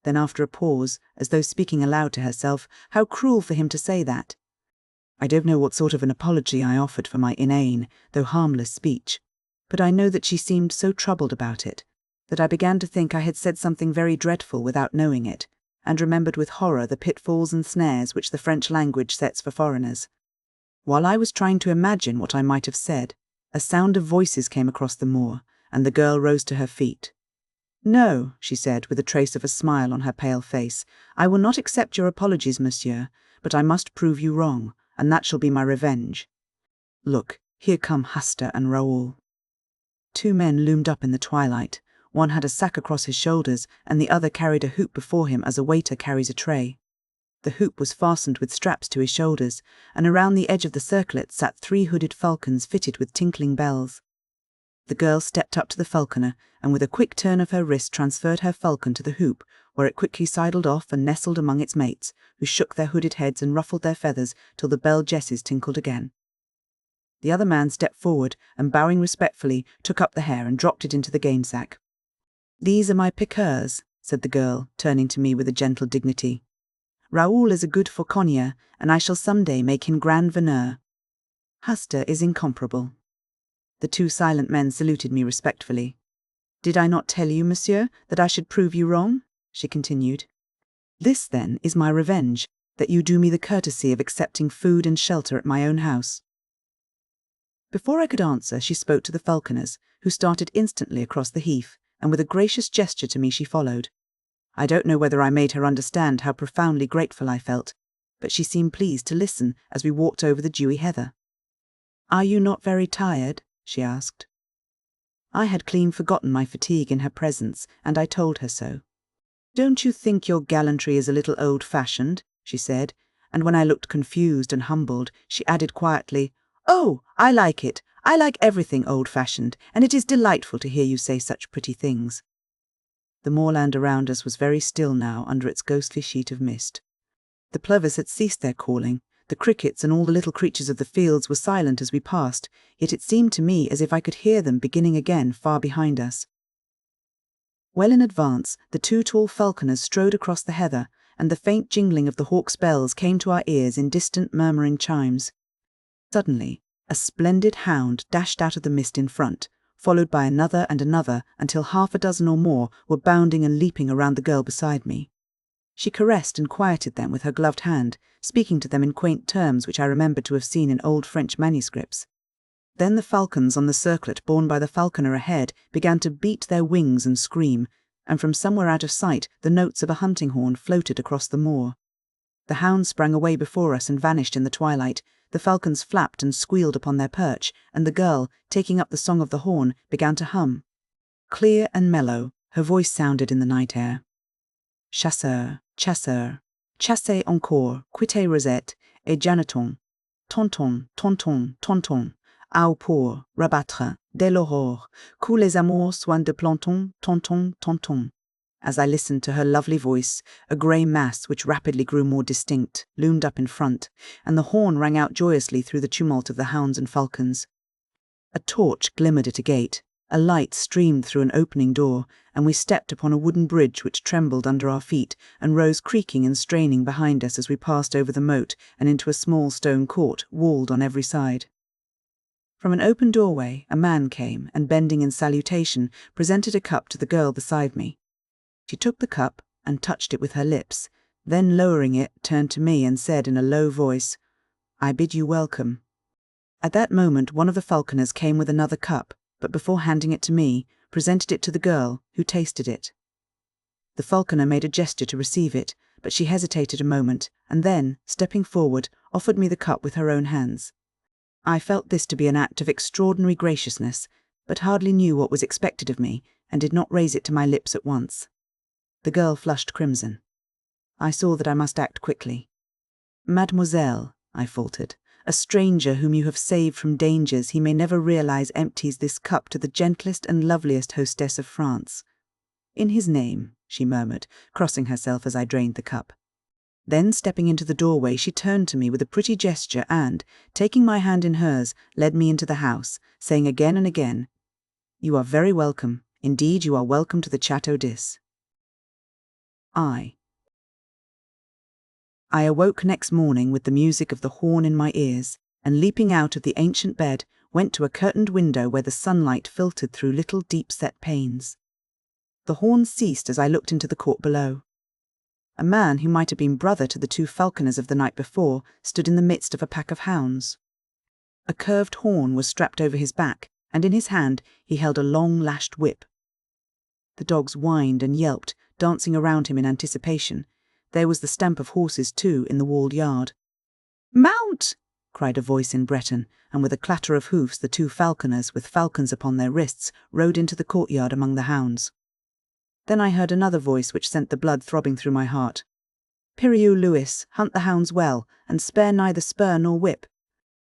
Speaker 1: Then after a pause, as though speaking aloud to herself, "How cruel for him to say that." I don't know what sort of an apology I offered for my inane, though harmless speech, but I know that she seemed so troubled about it, that I began to think I had said something very dreadful without knowing it, and remembered with horror the pitfalls and snares which the French language sets for foreigners. While I was trying to imagine what I might have said, a sound of voices came across the moor, and the girl rose to her feet. "No," she said, with a trace of a smile on her pale face, "I will not accept your apologies, monsieur, but I must prove you wrong, and that shall be my revenge. Look, here come Hasta and Raoul." Two men loomed up in the twilight. One had a sack across his shoulders, and the other carried a hoop before him as a waiter carries a tray. The hoop was fastened with straps to his shoulders, and around the edge of the circlet sat 3 hooded falcons fitted with tinkling bells. The girl stepped up to the falconer, and with a quick turn of her wrist transferred her falcon to the hoop, where it quickly sidled off and nestled among its mates, who shook their hooded heads and ruffled their feathers till the bell jesses tinkled again. The other man stepped forward, and bowing respectfully, took up the hare and dropped it into the game sack. "These are my piqueurs," said the girl, turning to me with a gentle dignity. "Raoul is a good fauconnier, and I shall some day make him grand veneur. Hasta is incomparable." The 2 silent men saluted me respectfully. "Did I not tell you, monsieur, that I should prove you wrong?" she continued. "This, then, is my revenge, that you do me the courtesy of accepting food and shelter at my own house." Before I could answer, she spoke to the falconers, who started instantly across the heath, and with a gracious gesture to me she followed. I don't know whether I made her understand how profoundly grateful I felt, but she seemed pleased to listen as we walked over the dewy heather. "Are you not very tired?" she asked. I had clean forgotten my fatigue in her presence, and I told her so. "Don't you think your gallantry is a little old-fashioned?" she said, and when I looked confused and humbled, she added quietly, "Oh, I like it. I like everything old-fashioned, and it is delightful to hear you say such pretty things." The moorland around us was very still now under its ghostly sheet of mist. The plovers had ceased their calling, the crickets and all the little creatures of the fields were silent as we passed, yet it seemed to me as if I could hear them beginning again far behind us. Well in advance, the 2 tall falconers strode across the heather, and the faint jingling of the hawk's bells came to our ears in distant murmuring chimes. Suddenly, a splendid hound dashed out of the mist in front, followed by another and another, until 6 or more were bounding and leaping around the girl beside me. She caressed and quieted them with her gloved hand, speaking to them in quaint terms which I remembered to have seen in old French manuscripts. Then the falcons on the circlet borne by the falconer ahead began to beat their wings and scream, and from somewhere out of sight the notes of a hunting horn floated across the moor. The hounds sprang away before us and vanished in the twilight. The falcons flapped and squealed upon their perch, and the girl, taking up the song of the horn, began to hum. Clear and mellow, her voice sounded in the night air. Chasseur, chasseur, chassez encore, quittez Rosette, et Janaton, tonton, tonton, tonton, au pour, rabattre, dès l'aurore, que les amours soient de planton, tonton, tonton. As I listened to her lovely voice, a grey mass which rapidly grew more distinct loomed up in front, and the horn rang out joyously through the tumult of the hounds and falcons. A torch glimmered at a gate, a light streamed through an opening door, and we stepped upon a wooden bridge which trembled under our feet and rose creaking and straining behind us as we passed over the moat and into a small stone court walled on every side. From an open doorway a man came and, bending in salutation, presented a cup to the girl beside me. She took the cup and touched it with her lips, then lowering it, turned to me and said in a low voice, "I bid you welcome." At that moment one of the falconers came with another cup, but before handing it to me, presented it to the girl, who tasted it. The falconer made a gesture to receive it, but she hesitated a moment, and then, stepping forward, offered me the cup with her own hands. I felt this to be an act of extraordinary graciousness, but hardly knew what was expected of me, and did not raise it to my lips at once. The girl flushed crimson. I saw that I must act quickly. "Mademoiselle," I faltered, "a stranger whom you have saved from dangers he may never realize empties this cup to the gentlest and loveliest hostess of France." "In his name," she murmured, crossing herself as I drained the cup. Then, stepping into the doorway, she turned to me with a pretty gesture and, taking my hand in hers, led me into the house, saying again and again, "You are very welcome. Indeed, you are welcome to the Château d'Is." I awoke next morning with the music of the horn in my ears, and leaping out of the ancient bed, went to a curtained window where the sunlight filtered through little deep-set panes. The horn ceased as I looked into the court below. A man who might have been brother to the two falconers of the night before stood in the midst of a pack of hounds. A curved horn was strapped over his back, and in his hand he held a long lashed whip. The dogs whined and yelped, dancing around him in anticipation. There was the stamp of horses, too, in the walled yard. "Mount!" cried a voice in Breton, and with a clatter of hoofs the two falconers, with falcons upon their wrists, rode into the courtyard among the hounds. Then I heard another voice which sent the blood throbbing through my heart. "Piriou Louis, hunt the hounds well, and spare neither spur nor whip.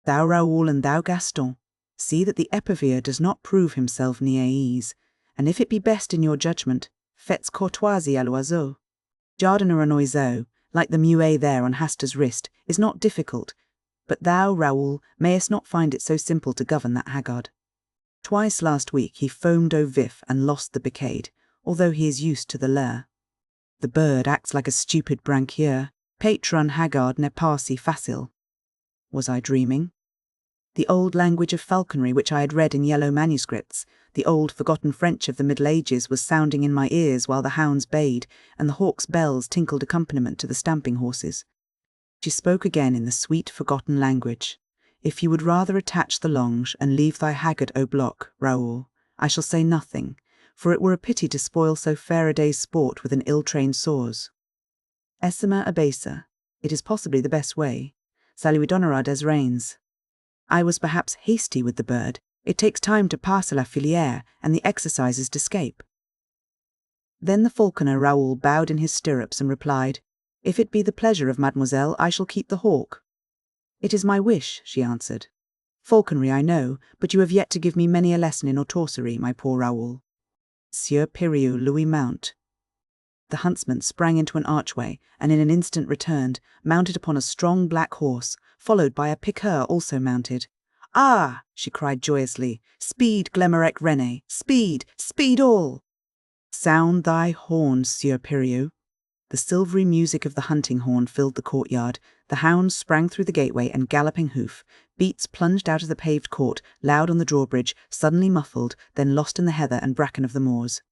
Speaker 1: Thou Raoul and thou Gaston, see that the épervier does not prove himself Niaise, and if it be best in your judgment, faites courtoisie à l'oiseau. Jardiner and oiseau, like the muet there on Haster's wrist, is not difficult, but thou, Raoul, mayest not find it so simple to govern that haggard. Twice last week he foamed au vif and lost the biccade, although he is used to the leurre. The bird acts like a stupid branquier. Patron haggard n'est pas si facile." Was I dreaming? The old language of falconry which I had read in yellow manuscripts, the old forgotten French of the Middle Ages, was sounding in my ears while the hounds bayed, and the hawks' bells tinkled accompaniment to the stamping horses. She spoke again in the sweet forgotten language. "If you would rather attach the longe and leave thy haggard au bloc, Raoul, I shall say nothing, for it were a pity to spoil so fair a day's sport with an ill-trained source. Essima abesa, it is possibly the best way. Ça lui donnera des reins." I was perhaps hasty with the bird. It takes time to pass la filière and the exercises to scape. Then the falconer Raoul bowed in his stirrups and replied, "If it be the pleasure of mademoiselle, I shall keep the hawk." "It is my wish," she answered. "Falconry I know, but you have yet to give me many a lesson in autorcery, my poor Raoul." Sieur Piriou Louis mount. The huntsman sprang into an archway, and in an instant returned, mounted upon a strong black horse, followed by a piqueur also mounted. "Ah!" she cried joyously. "Speed, Glemarec René! Speed! Speed all!" "Sound thy horn, Sieur Piriou." The silvery music of the hunting horn filled the courtyard. The hounds sprang through the gateway and galloping hoof. Beats plunged out of the paved court, loud on the drawbridge, suddenly muffled, then lost in the heather and bracken of the moors.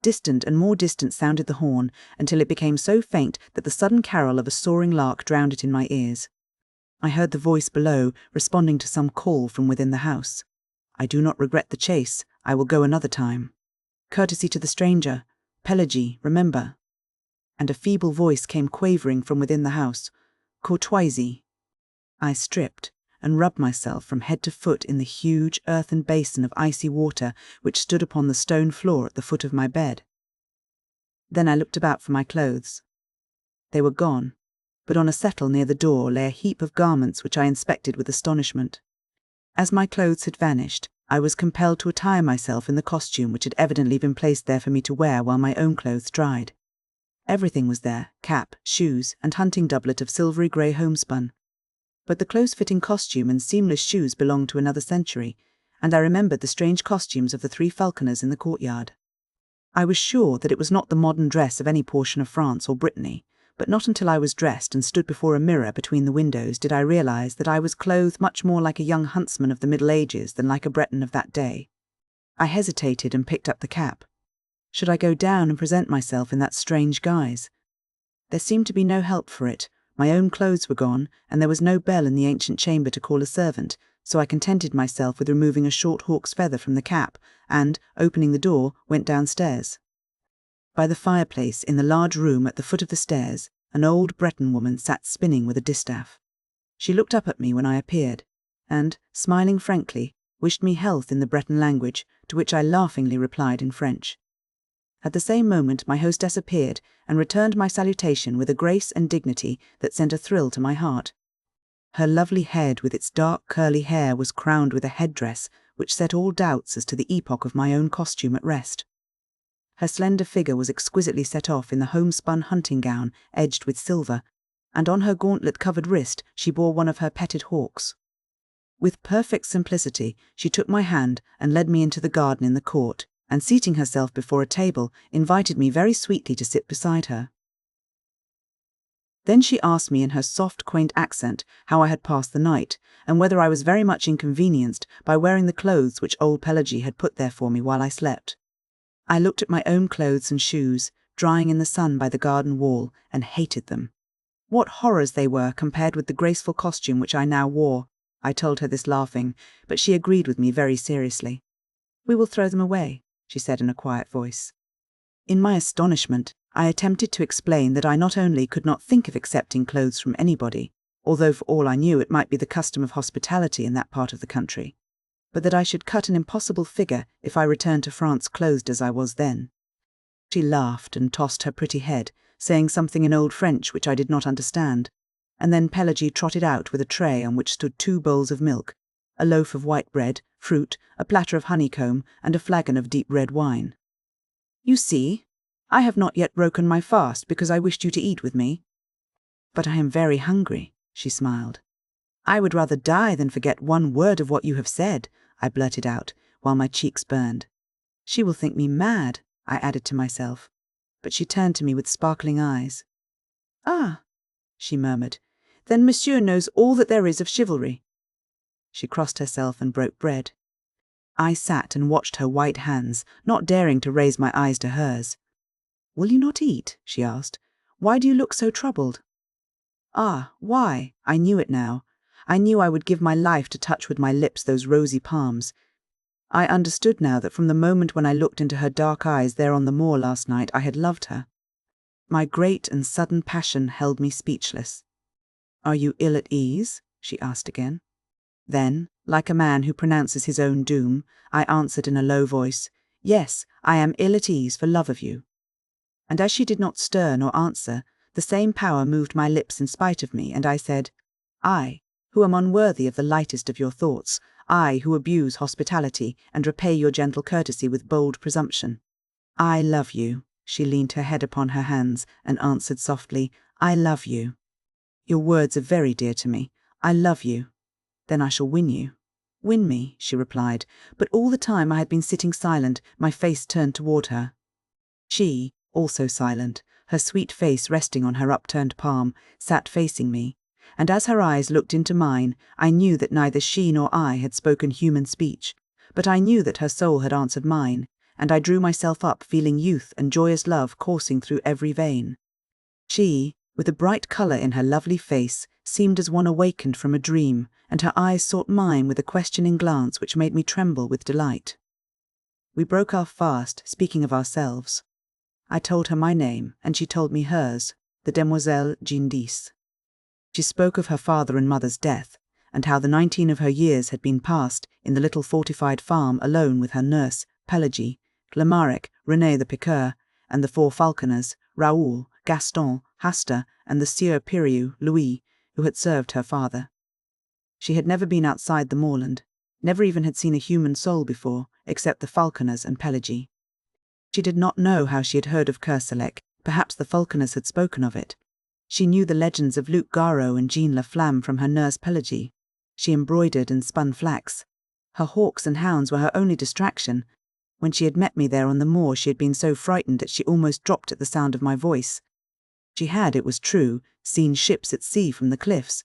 Speaker 1: Distant and more distant sounded the horn, until it became so faint that the sudden carol of a soaring lark drowned it in my ears. I heard the voice below, responding to some call from within the house. "I do not regret the chase. I will go another time. Courtesy to the stranger. Pelagie, remember." And a feeble voice came quavering from within the house. "Courtoisie." I stripped, and rubbed myself from head to foot in the huge earthen basin of icy water which stood upon the stone floor at the foot of my bed. Then I looked about for my clothes. They were gone, but on a settle near the door lay a heap of garments which I inspected with astonishment. As my clothes had vanished, I was compelled to attire myself in the costume which had evidently been placed there for me to wear while my own clothes dried. Everything was there, cap, shoes, and hunting doublet of silvery grey homespun. But the close-fitting costume and seamless shoes belonged to another century, and I remembered the strange costumes of the three falconers in the courtyard. I was sure that it was not the modern dress of any portion of France or Brittany, but not until I was dressed and stood before a mirror between the windows did I realize that I was clothed much more like a young huntsman of the Middle Ages than like a Breton of that day. I hesitated and picked up the cap. Should I go down and present myself in that strange guise? There seemed to be no help for it. My own clothes were gone, and there was no bell in the ancient chamber to call a servant, so I contented myself with removing a short hawk's feather from the cap, and, opening the door, went downstairs. By the fireplace in the large room at the foot of the stairs, An old Breton woman sat spinning with a distaff. She looked up at me when I appeared, and, smiling frankly, wished me health in the Breton language, to which I laughingly replied in French. At the same moment my hostess appeared and returned my salutation with a grace and dignity that sent a thrill to my heart. Her lovely head with its dark curly hair was crowned with a headdress which set all doubts as to the epoch of my own costume at rest. Her slender figure was exquisitely set off in the homespun hunting gown edged with silver, and on her gauntlet-covered wrist she bore one of her petted hawks. With perfect simplicity she took my hand and led me into the garden in the court, and seating herself before a table, invited me very sweetly to sit beside her. Then she asked me in her soft, quaint accent how I had passed the night, and whether I was very much inconvenienced by wearing the clothes which old Pelagie had put there for me while I slept. I looked at my own clothes and shoes, drying in the sun by the garden wall, and hated them. What horrors they were compared with the graceful costume which I now wore. I told her this laughing, but she agreed with me very seriously. "We will throw them away," she said in a quiet voice. In my astonishment, I attempted to explain that I not only could not think of accepting clothes from anybody, although for all I knew it might be the custom of hospitality in that part of the country, but that I should cut an impossible figure if I returned to France clothed as I was then. She laughed and tossed her pretty head, saying something in old French which I did not understand, and then Pelagie trotted out with a tray on which stood 2 bowls of milk, a loaf of white bread, fruit, a platter of honeycomb, and a flagon of deep red wine. "You see, I have not yet broken my fast because I wished you to eat with me." "But I am very hungry," she smiled. "I would rather die than forget one word of what you have said," I blurted out, while my cheeks burned. "She will think me mad," I added to myself, but she turned to me with sparkling eyes. "Ah," she murmured, "then monsieur knows all that there is of chivalry." She crossed herself and broke bread. I sat and watched her white hands, not daring to raise my eyes to hers. "Will you not eat?" she asked. "Why do you look so troubled?" Ah, why? I knew it now. I knew I would give my life to touch with my lips those rosy palms. I understood now that from the moment when I looked into her dark eyes there on the moor last night I had loved her. My great and sudden passion held me speechless. "Are you ill at ease?" she asked again. Then, like a man who pronounces his own doom, I answered in a low voice, "Yes, I am ill at ease for love of you." And as she did not stir nor answer, the same power moved my lips in spite of me, and I said, "I, who am unworthy of the lightest of your thoughts, I who abuse hospitality and repay your gentle courtesy with bold presumption. I love you." She leaned her head upon her hands and answered softly, "I love you. Your words are very dear to me. I love you. Then I shall win you." "Win me," she replied, but all the time I had been sitting silent, my face turned toward her. She, also silent, her sweet face resting on her upturned palm, sat facing me, and as her eyes looked into mine, I knew that neither she nor I had spoken human speech, but I knew that her soul had answered mine, and I drew myself up feeling youth and joyous love coursing through every vein. She, with a bright colour in her lovely face, seemed as one awakened from a dream, and her eyes sought mine with a questioning glance which made me tremble with delight. We broke our fast, speaking of ourselves. I told her my name, and she told me hers, the Demoiselle Jean d'Ys. She spoke of her father and mother's death, and how the 19 of her years had been passed in the little fortified farm alone with her nurse, Pelagie, Glamaric, René the piqueur, and the 4 falconers, Raoul, Gaston, Hasta, and the Sieur Piriou, Louis, who had served her father. She had never been outside the moorland, never even had seen a human soul before, except the falconers and Pelagie. She did not know how she had heard of Kerselec, perhaps the falconers had spoken of it. She knew the legends of Luc Garot and Jean Laflamme from her nurse Pelagie. She embroidered and spun flax. Her hawks and hounds were her only distraction. When she had met me there on the moor she had been so frightened that she almost dropped at the sound of my voice. She had, it was true, seen ships at sea from the cliffs,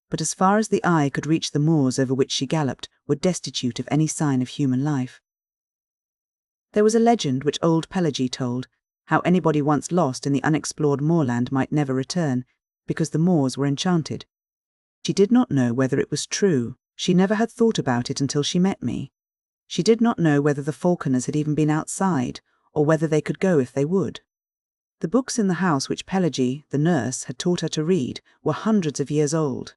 Speaker 1: but as far as the eye could reach the moors over which she galloped were destitute of any sign of human life. There was a legend which old Pelagie told, how anybody once lost in the unexplored moorland might never return, because the moors were enchanted. She did not know whether it was true. She never had thought about it until she met me. She did not know whether the falconers had even been outside, or whether they could go if they would. The books in the house which Pelagie, the nurse, had taught her to read were hundreds of years old.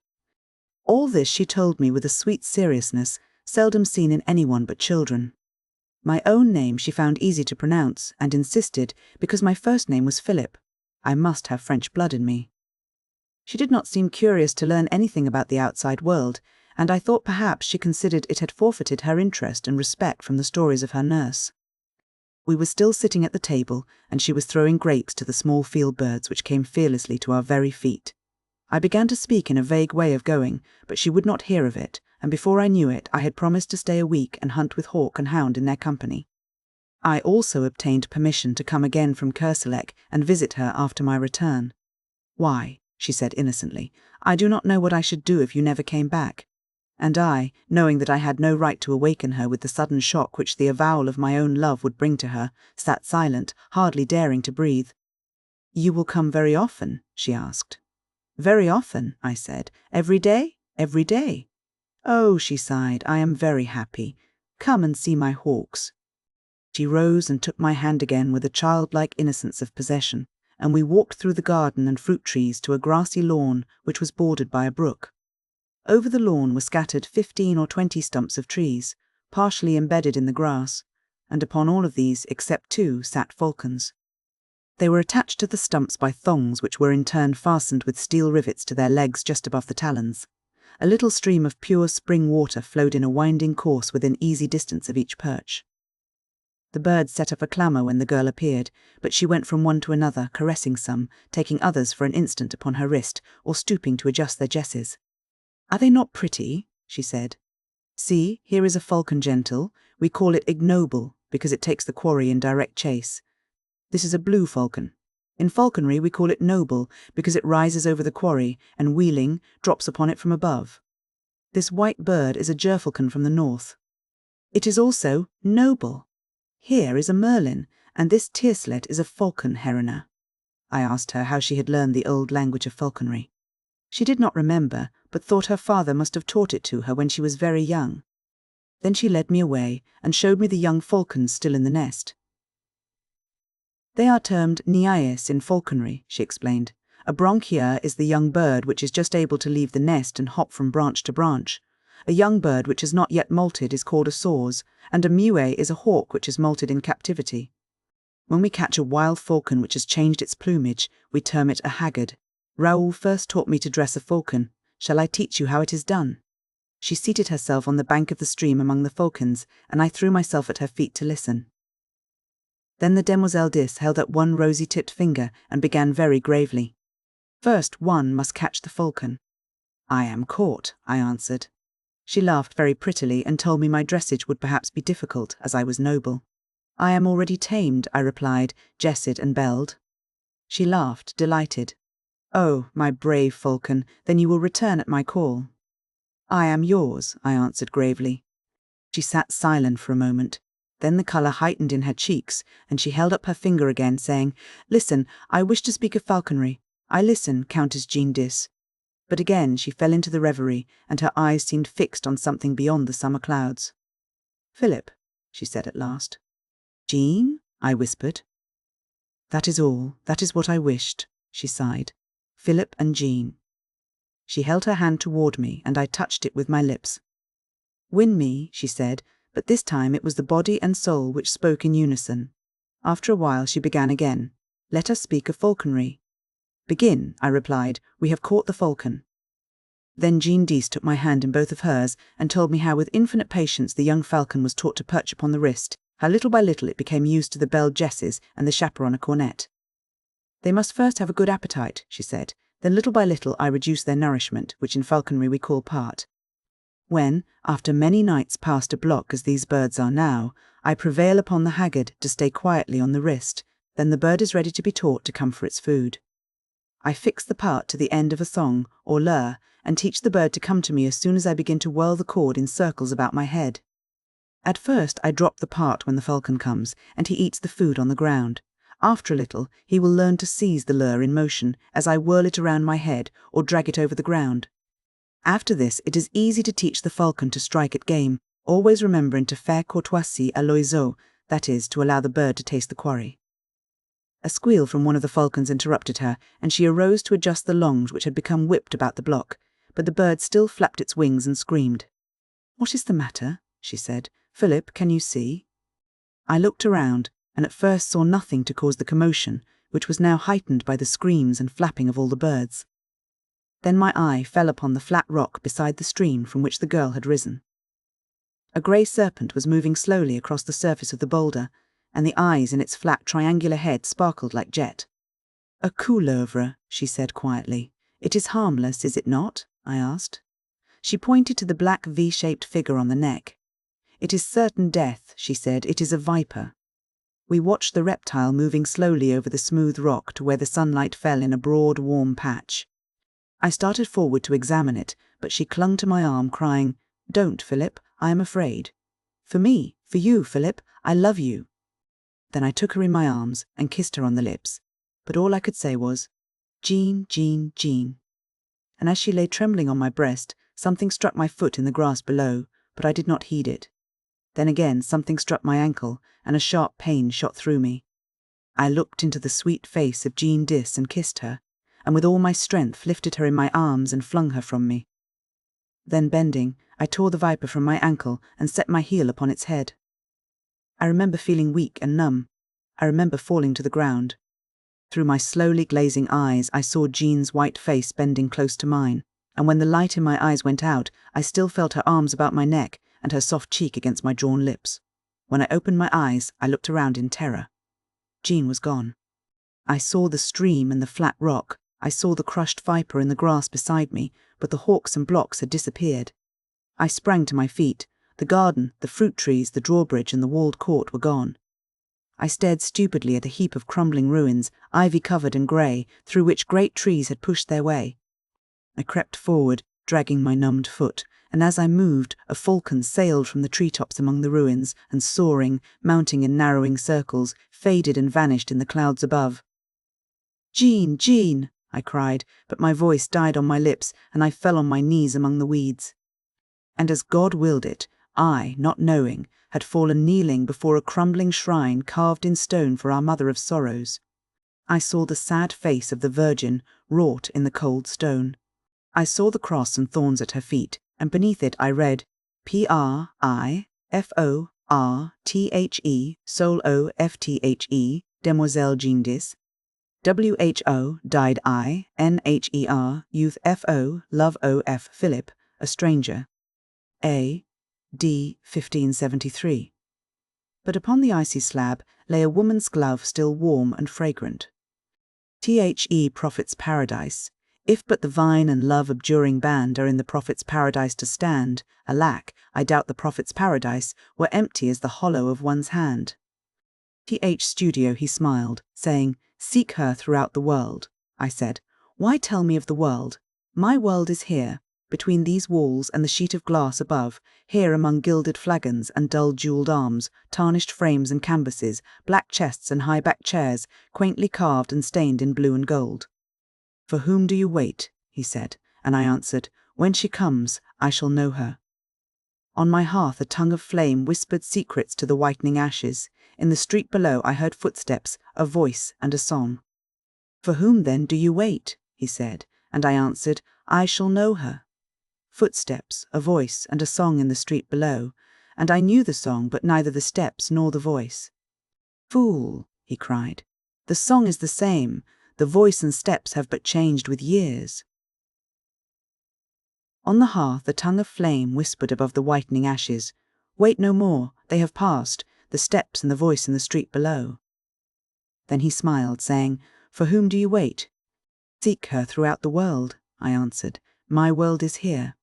Speaker 1: All this she told me with a sweet seriousness seldom seen in anyone but children. My own name she found easy to pronounce and insisted because my first name was Philip. I must have French blood in me. She did not seem curious to learn anything about the outside world, and I thought perhaps she considered it had forfeited her interest and respect from the stories of her nurse. We were still sitting at the table, and she was throwing grapes to the small field birds which came fearlessly to our very feet. I began to speak in a vague way of going, but she would not hear of it, and before I knew it I had promised to stay a week and hunt with hawk and hound in their company. I also obtained permission to come again from Kerselec and visit her after my return. "Why," she said innocently, "I do not know what I should do if you never came back." And I, knowing that I had no right to awaken her with the sudden shock which the avowal of my own love would bring to her, sat silent, hardly daring to breathe. "You will come very often?" she asked. "Very often," I said. "Every day? Every day?" "Oh," she sighed, "I am very happy. Come and see my hawks." She rose and took my hand again with a childlike innocence of possession, and we walked through the garden and fruit trees to a grassy lawn which was bordered by a brook. Over the lawn were scattered 15 or 20 stumps of trees, partially embedded in the grass, and upon all of these, except 2, sat falcons. They were attached to the stumps by thongs which were in turn fastened with steel rivets to their legs just above the talons. A little stream of pure spring water flowed in a winding course within easy distance of each perch. The birds set up a clamour when the girl appeared, but she went from one to another, caressing some, taking others for an instant upon her wrist, or stooping to adjust their jesses. "Are they not pretty?" she said. "See, here is a falcon gentle. We call it ignoble, because it takes the quarry in direct chase. This is a blue falcon. In falconry we call it noble, because it rises over the quarry, and wheeling, drops upon it from above. This white bird is a gerfalcon from the north. It is also noble. Here is a merlin, and this tierslet is a falcon heroner." I asked her how she had learned the old language of falconry. She did not remember, but thought her father must have taught it to her when she was very young. Then she led me away and showed me the young falcons still in the nest. "They are termed niais in falconry," she explained. "A bronchier is the young bird which is just able to leave the nest and hop from branch to branch. A young bird which has not yet molted is called a soars, and a muet is a hawk which is molted in captivity. When we catch a wild falcon which has changed its plumage, we term it a haggard. Raoul first taught me to dress a falcon. Shall I teach you how it is done?" She seated herself on the bank of the stream among the falcons, and I threw myself at her feet to listen. Then the demoiselle Dis held up one rosy-tipped finger and began very gravely. "First one must catch the falcon." "I am caught," I answered. She laughed very prettily and told me my dressage would perhaps be difficult, as I was noble. "I am already tamed," I replied, "jessed and belled." She laughed, delighted. "Oh, my brave falcon, then you will return at my call." "I am yours," I answered gravely. She sat silent for a moment. Then the colour heightened in her cheeks, and she held up her finger again, saying, "Listen, I wish to speak of falconry. I listen, Countess Jean Dis." But again she fell into the reverie, and her eyes seemed fixed on something beyond the summer clouds. "Philip," she said at last. "Jean?" I whispered. "That is all. That is what I wished," she sighed. "Philip and Jean." She held her hand toward me, and I touched it with my lips. "Win me," she said, but this time it was the body and soul which spoke in unison. After a while she began again. "Let us speak of falconry." "Begin," I replied. "We have caught the falcon." Then Jean Dis took my hand in both of hers and told me how with infinite patience the young falcon was taught to perch upon the wrist, how little by little it became used to the belled jesses and the chaperon a cornet. "They must first have a good appetite," she said. "Then little by little I reduce their nourishment, which in falconry we call part. When, after many nights passed a block as these birds are now, I prevail upon the haggard to stay quietly on the wrist, then the bird is ready to be taught to come for its food. I fix the part to the end of a thong, or lure, and teach the bird to come to me as soon as I begin to whirl the cord in circles about my head. At first I drop the part when the falcon comes, and he eats the food on the ground. After a little, he will learn to seize the lure in motion as I whirl it around my head or drag it over the ground. After this, it is easy to teach the falcon to strike at game, always remembering to faire courtoisie à l'oiseau, that is, to allow the bird to taste the quarry." A squeal from one of the falcons interrupted her, and she arose to adjust the longs which had become whipped about the block, but the bird still flapped its wings and screamed. "What is the matter?" she said. "Philip, can you see?" I looked around, and at first saw nothing to cause the commotion, which was now heightened by the screams and flapping of all the birds. Then my eye fell upon the flat rock beside the stream from which the girl had risen. A grey serpent was moving slowly across the surface of the boulder, and the eyes in its flat triangular head sparkled like jet. "A couleuvre," she said quietly. "It is harmless, is it not?" I asked. She pointed to the black V-shaped figure on the neck. "It is certain death," she said. "It is a viper." We watched the reptile moving slowly over the smooth rock to where the sunlight fell in a broad, warm patch. I started forward to examine it, but she clung to my arm, crying, "Don't, Philip, I am afraid." "For me, for you, Philip, I love you." Then I took her in my arms and kissed her on the lips, but all I could say was, "Jean, Jean, Jean." And as she lay trembling on my breast, something struck my foot in the grass below, but I did not heed it. Then again something struck my ankle, and a sharp pain shot through me. I looked into the sweet face of Jean Dis and kissed her, and with all my strength lifted her in my arms and flung her from me. Then bending, I tore the viper from my ankle and set my heel upon its head. I remember feeling weak and numb. I remember falling to the ground. Through my slowly glazing eyes, I saw Jean's white face bending close to mine, and when the light in my eyes went out, I still felt her arms about my neck and her soft cheek against my drawn lips. When I opened my eyes, I looked around in terror. Jean was gone. I saw the stream and the flat rock. I saw the crushed viper in the grass beside me, but the hawks and blocks had disappeared. I sprang to my feet. The garden, the fruit trees, the drawbridge and the walled court were gone. I stared stupidly at a heap of crumbling ruins, ivy-covered and grey, through which great trees had pushed their way. I crept forward, dragging my numbed foot, and as I moved, a falcon sailed from the treetops among the ruins, and soaring, mounting in narrowing circles, faded and vanished in the clouds above. "Jean, Jean!" I cried, but my voice died on my lips, and I fell on my knees among the weeds. And as God willed it, I, not knowing, had fallen kneeling before a crumbling shrine carved in stone for our Mother of Sorrows. I saw the sad face of the Virgin wrought in the cold stone. I saw the cross and thorns at her feet, and beneath it I read, Prifthe, Soul Ofthe, Demoiselle Jean Dis. WHO, died I, NHER, Youth FO, Love OF, Philip, a stranger. A. D. 1573. But upon the icy slab lay a woman's glove still warm and fragrant. The Prophet's Paradise. If but the vine and love abjuring band are in the Prophet's paradise to stand, alack, I doubt the Prophet's paradise were empty as the hollow of one's hand. Studio he smiled, saying, "Seek her throughout the world." I said, "Why tell me of the world? My world is here, between these walls and the sheet of glass above, here among gilded flagons and dull jewelled arms, tarnished frames and canvases, black chests and high-backed chairs, quaintly carved and stained in blue and gold." "For whom do you wait?" he said, and I answered, "When she comes, I shall know her." On my hearth a tongue of flame whispered secrets to the whitening ashes. In the street below I heard footsteps, a voice and a song. "For whom then do you wait?" he said, and I answered, "I shall know her." Footsteps, a voice and a song in the street below, and I knew the song but neither the steps nor the voice. "Fool," he cried, "the song is the same, the voice and steps have but changed with years." On the hearth a tongue of flame whispered above the whitening ashes, "Wait no more, they have passed, the steps and the voice in the street below." Then he smiled, saying, "For whom do you wait?" "Seek her throughout the world," I answered. "My world is here.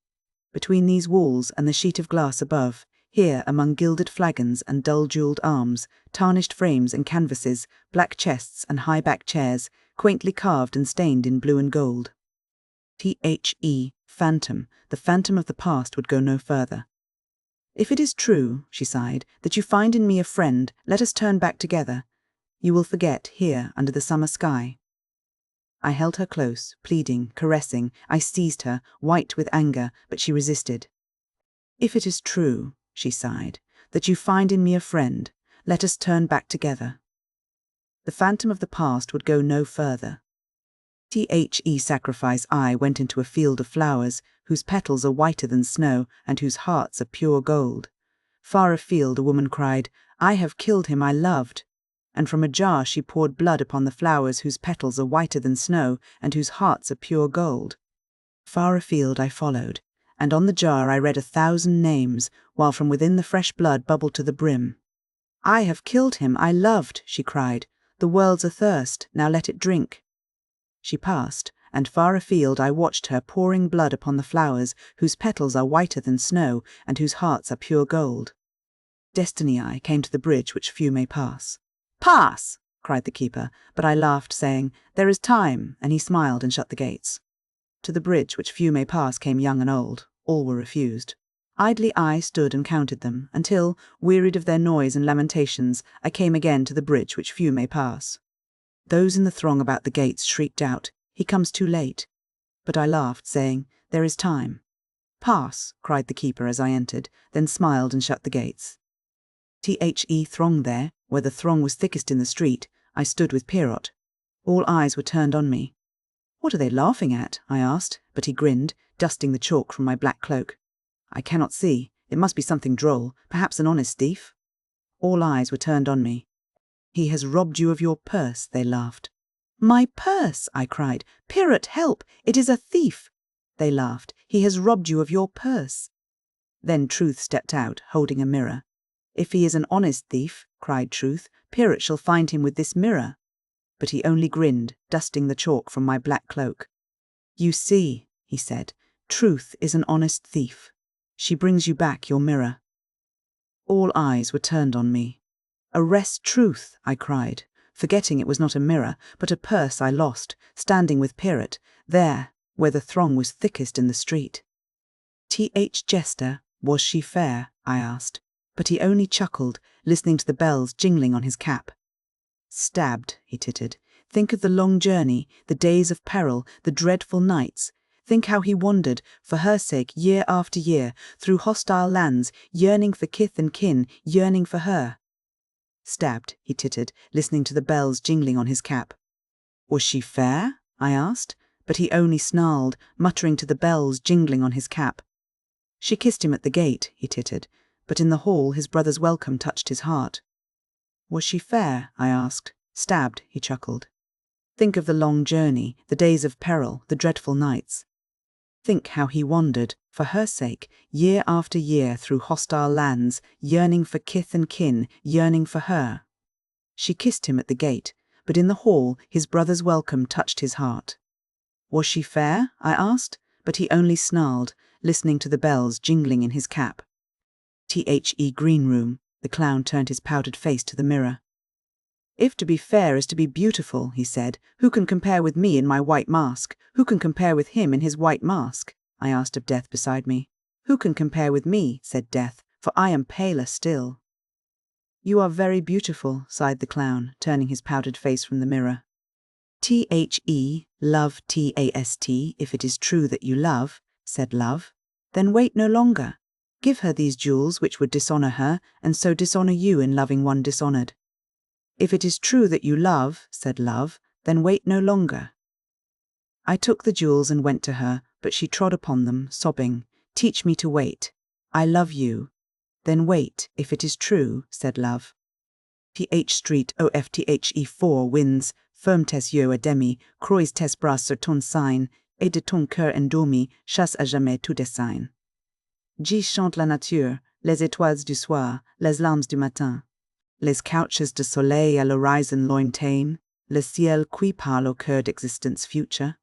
Speaker 1: Between these walls and the sheet of glass above, here among gilded flagons and dull-jewelled arms, tarnished frames and canvases, black chests and high-backed chairs, quaintly carved and stained in blue and gold." Phantom, the phantom of the past would go no further. "If it is true," she sighed, "that you find in me a friend, let us turn back together. You will forget here under the summer sky." I held her close, pleading, caressing. I seized her, white with anger, but she resisted. "If it is true," she sighed, "that you find in me a friend, let us turn back together." The phantom of the past would go no further. The sacrifice I went into a field of flowers, whose petals are whiter than snow, and whose hearts are pure gold. Far afield a woman cried, I have killed him I loved. And from a jar she poured blood upon the flowers whose petals are whiter than snow, and whose hearts are pure gold. Far afield I followed, and on the jar I read 1,000 names, while from within the fresh blood bubbled to the brim. I have killed him I loved, she cried. The world's athirst, now let it drink. She passed, and far afield I watched her pouring blood upon the flowers whose petals are whiter than snow, and whose hearts are pure gold. Destiny I came to the bridge which few may pass. Pass! Cried the keeper, but I laughed, saying, There is time, and he smiled and shut the gates. To the bridge which few may pass came young and old. All were refused. Idly I stood and counted them, until, wearied of their noise and lamentations, I came again to the bridge which few may pass. Those in the throng about the gates shrieked out, He comes too late. But I laughed, saying, There is time. Pass, cried the keeper as I entered, then smiled and shut the gates. Throng there, where the throng was thickest in the street, I stood with Pierrot. All eyes were turned on me. What are they laughing at? I asked, but he grinned, dusting the chalk from my black cloak. I cannot see. It must be something droll, perhaps an honest thief. All eyes were turned on me. He has robbed you of your purse, they laughed. My purse, I cried. Pierrot, help! It is a thief. They laughed. He has robbed you of your purse. Then Truth stepped out, holding a mirror. If he is an honest thief, cried Truth, Pierrot shall find him with this mirror. But he only grinned, dusting the chalk from my black cloak. You see, he said, Truth is an honest thief. She brings you back your mirror. All eyes were turned on me. Arrest Truth, I cried, forgetting it was not a mirror, but a purse I lost, standing with Pierrot, there, where the throng was thickest in the street. Jester, was she fair? I asked, but he only chuckled, listening to the bells jingling on his cap. Stabbed, he tittered. Think of the long journey, the days of peril, the dreadful nights. Think how he wandered, for her sake, year after year, through hostile lands, yearning for kith and kin, yearning for her. Stabbed, he tittered, listening to the bells jingling on his cap. Was she fair? I asked, but he only snarled, muttering to the bells jingling on his cap. She kissed him at the gate, he tittered, but in the hall his brother's welcome touched his heart. Was she fair? I asked. Stabbed, he chuckled. Think of the long journey, the days of peril, the dreadful nights. Think how he wandered, for her sake, year after year through hostile lands, yearning for kith and kin, yearning for her. She kissed him at the gate, but in the hall his brother's welcome touched his heart. Was she fair? I asked, but he only snarled, listening to the bells jingling in his cap. Green room, the clown turned his powdered face to the mirror. If to be fair is to be beautiful, he said, who can compare with me in my white mask? Who can compare with him in his white mask? I asked of Death beside me. Who can compare with me? Said Death, for I am paler still. You are very beautiful, sighed the clown, turning his powdered face from the mirror. Love T-A-S-T, if it is true that you love, said Love. Then wait no longer. Give her these jewels which would dishonour her, and so dishonour you in loving one dishonoured. If it is true that you love, said Love, then wait no longer. I took the jewels and went to her, but she trod upon them, sobbing, Teach me to wait. I love you. Then wait, if it is true, said Love. Street OFTHE4 wins, ferme tes yeux à demi, croise tes bras sur ton sein, et de ton cœur endormi, chasse à jamais tout dessein. J'y chante la nature, les étoiles du soir, les larmes du matin. Les couches de soleil à l'horizon lointain, le ciel qui parle au cœur d'existence future.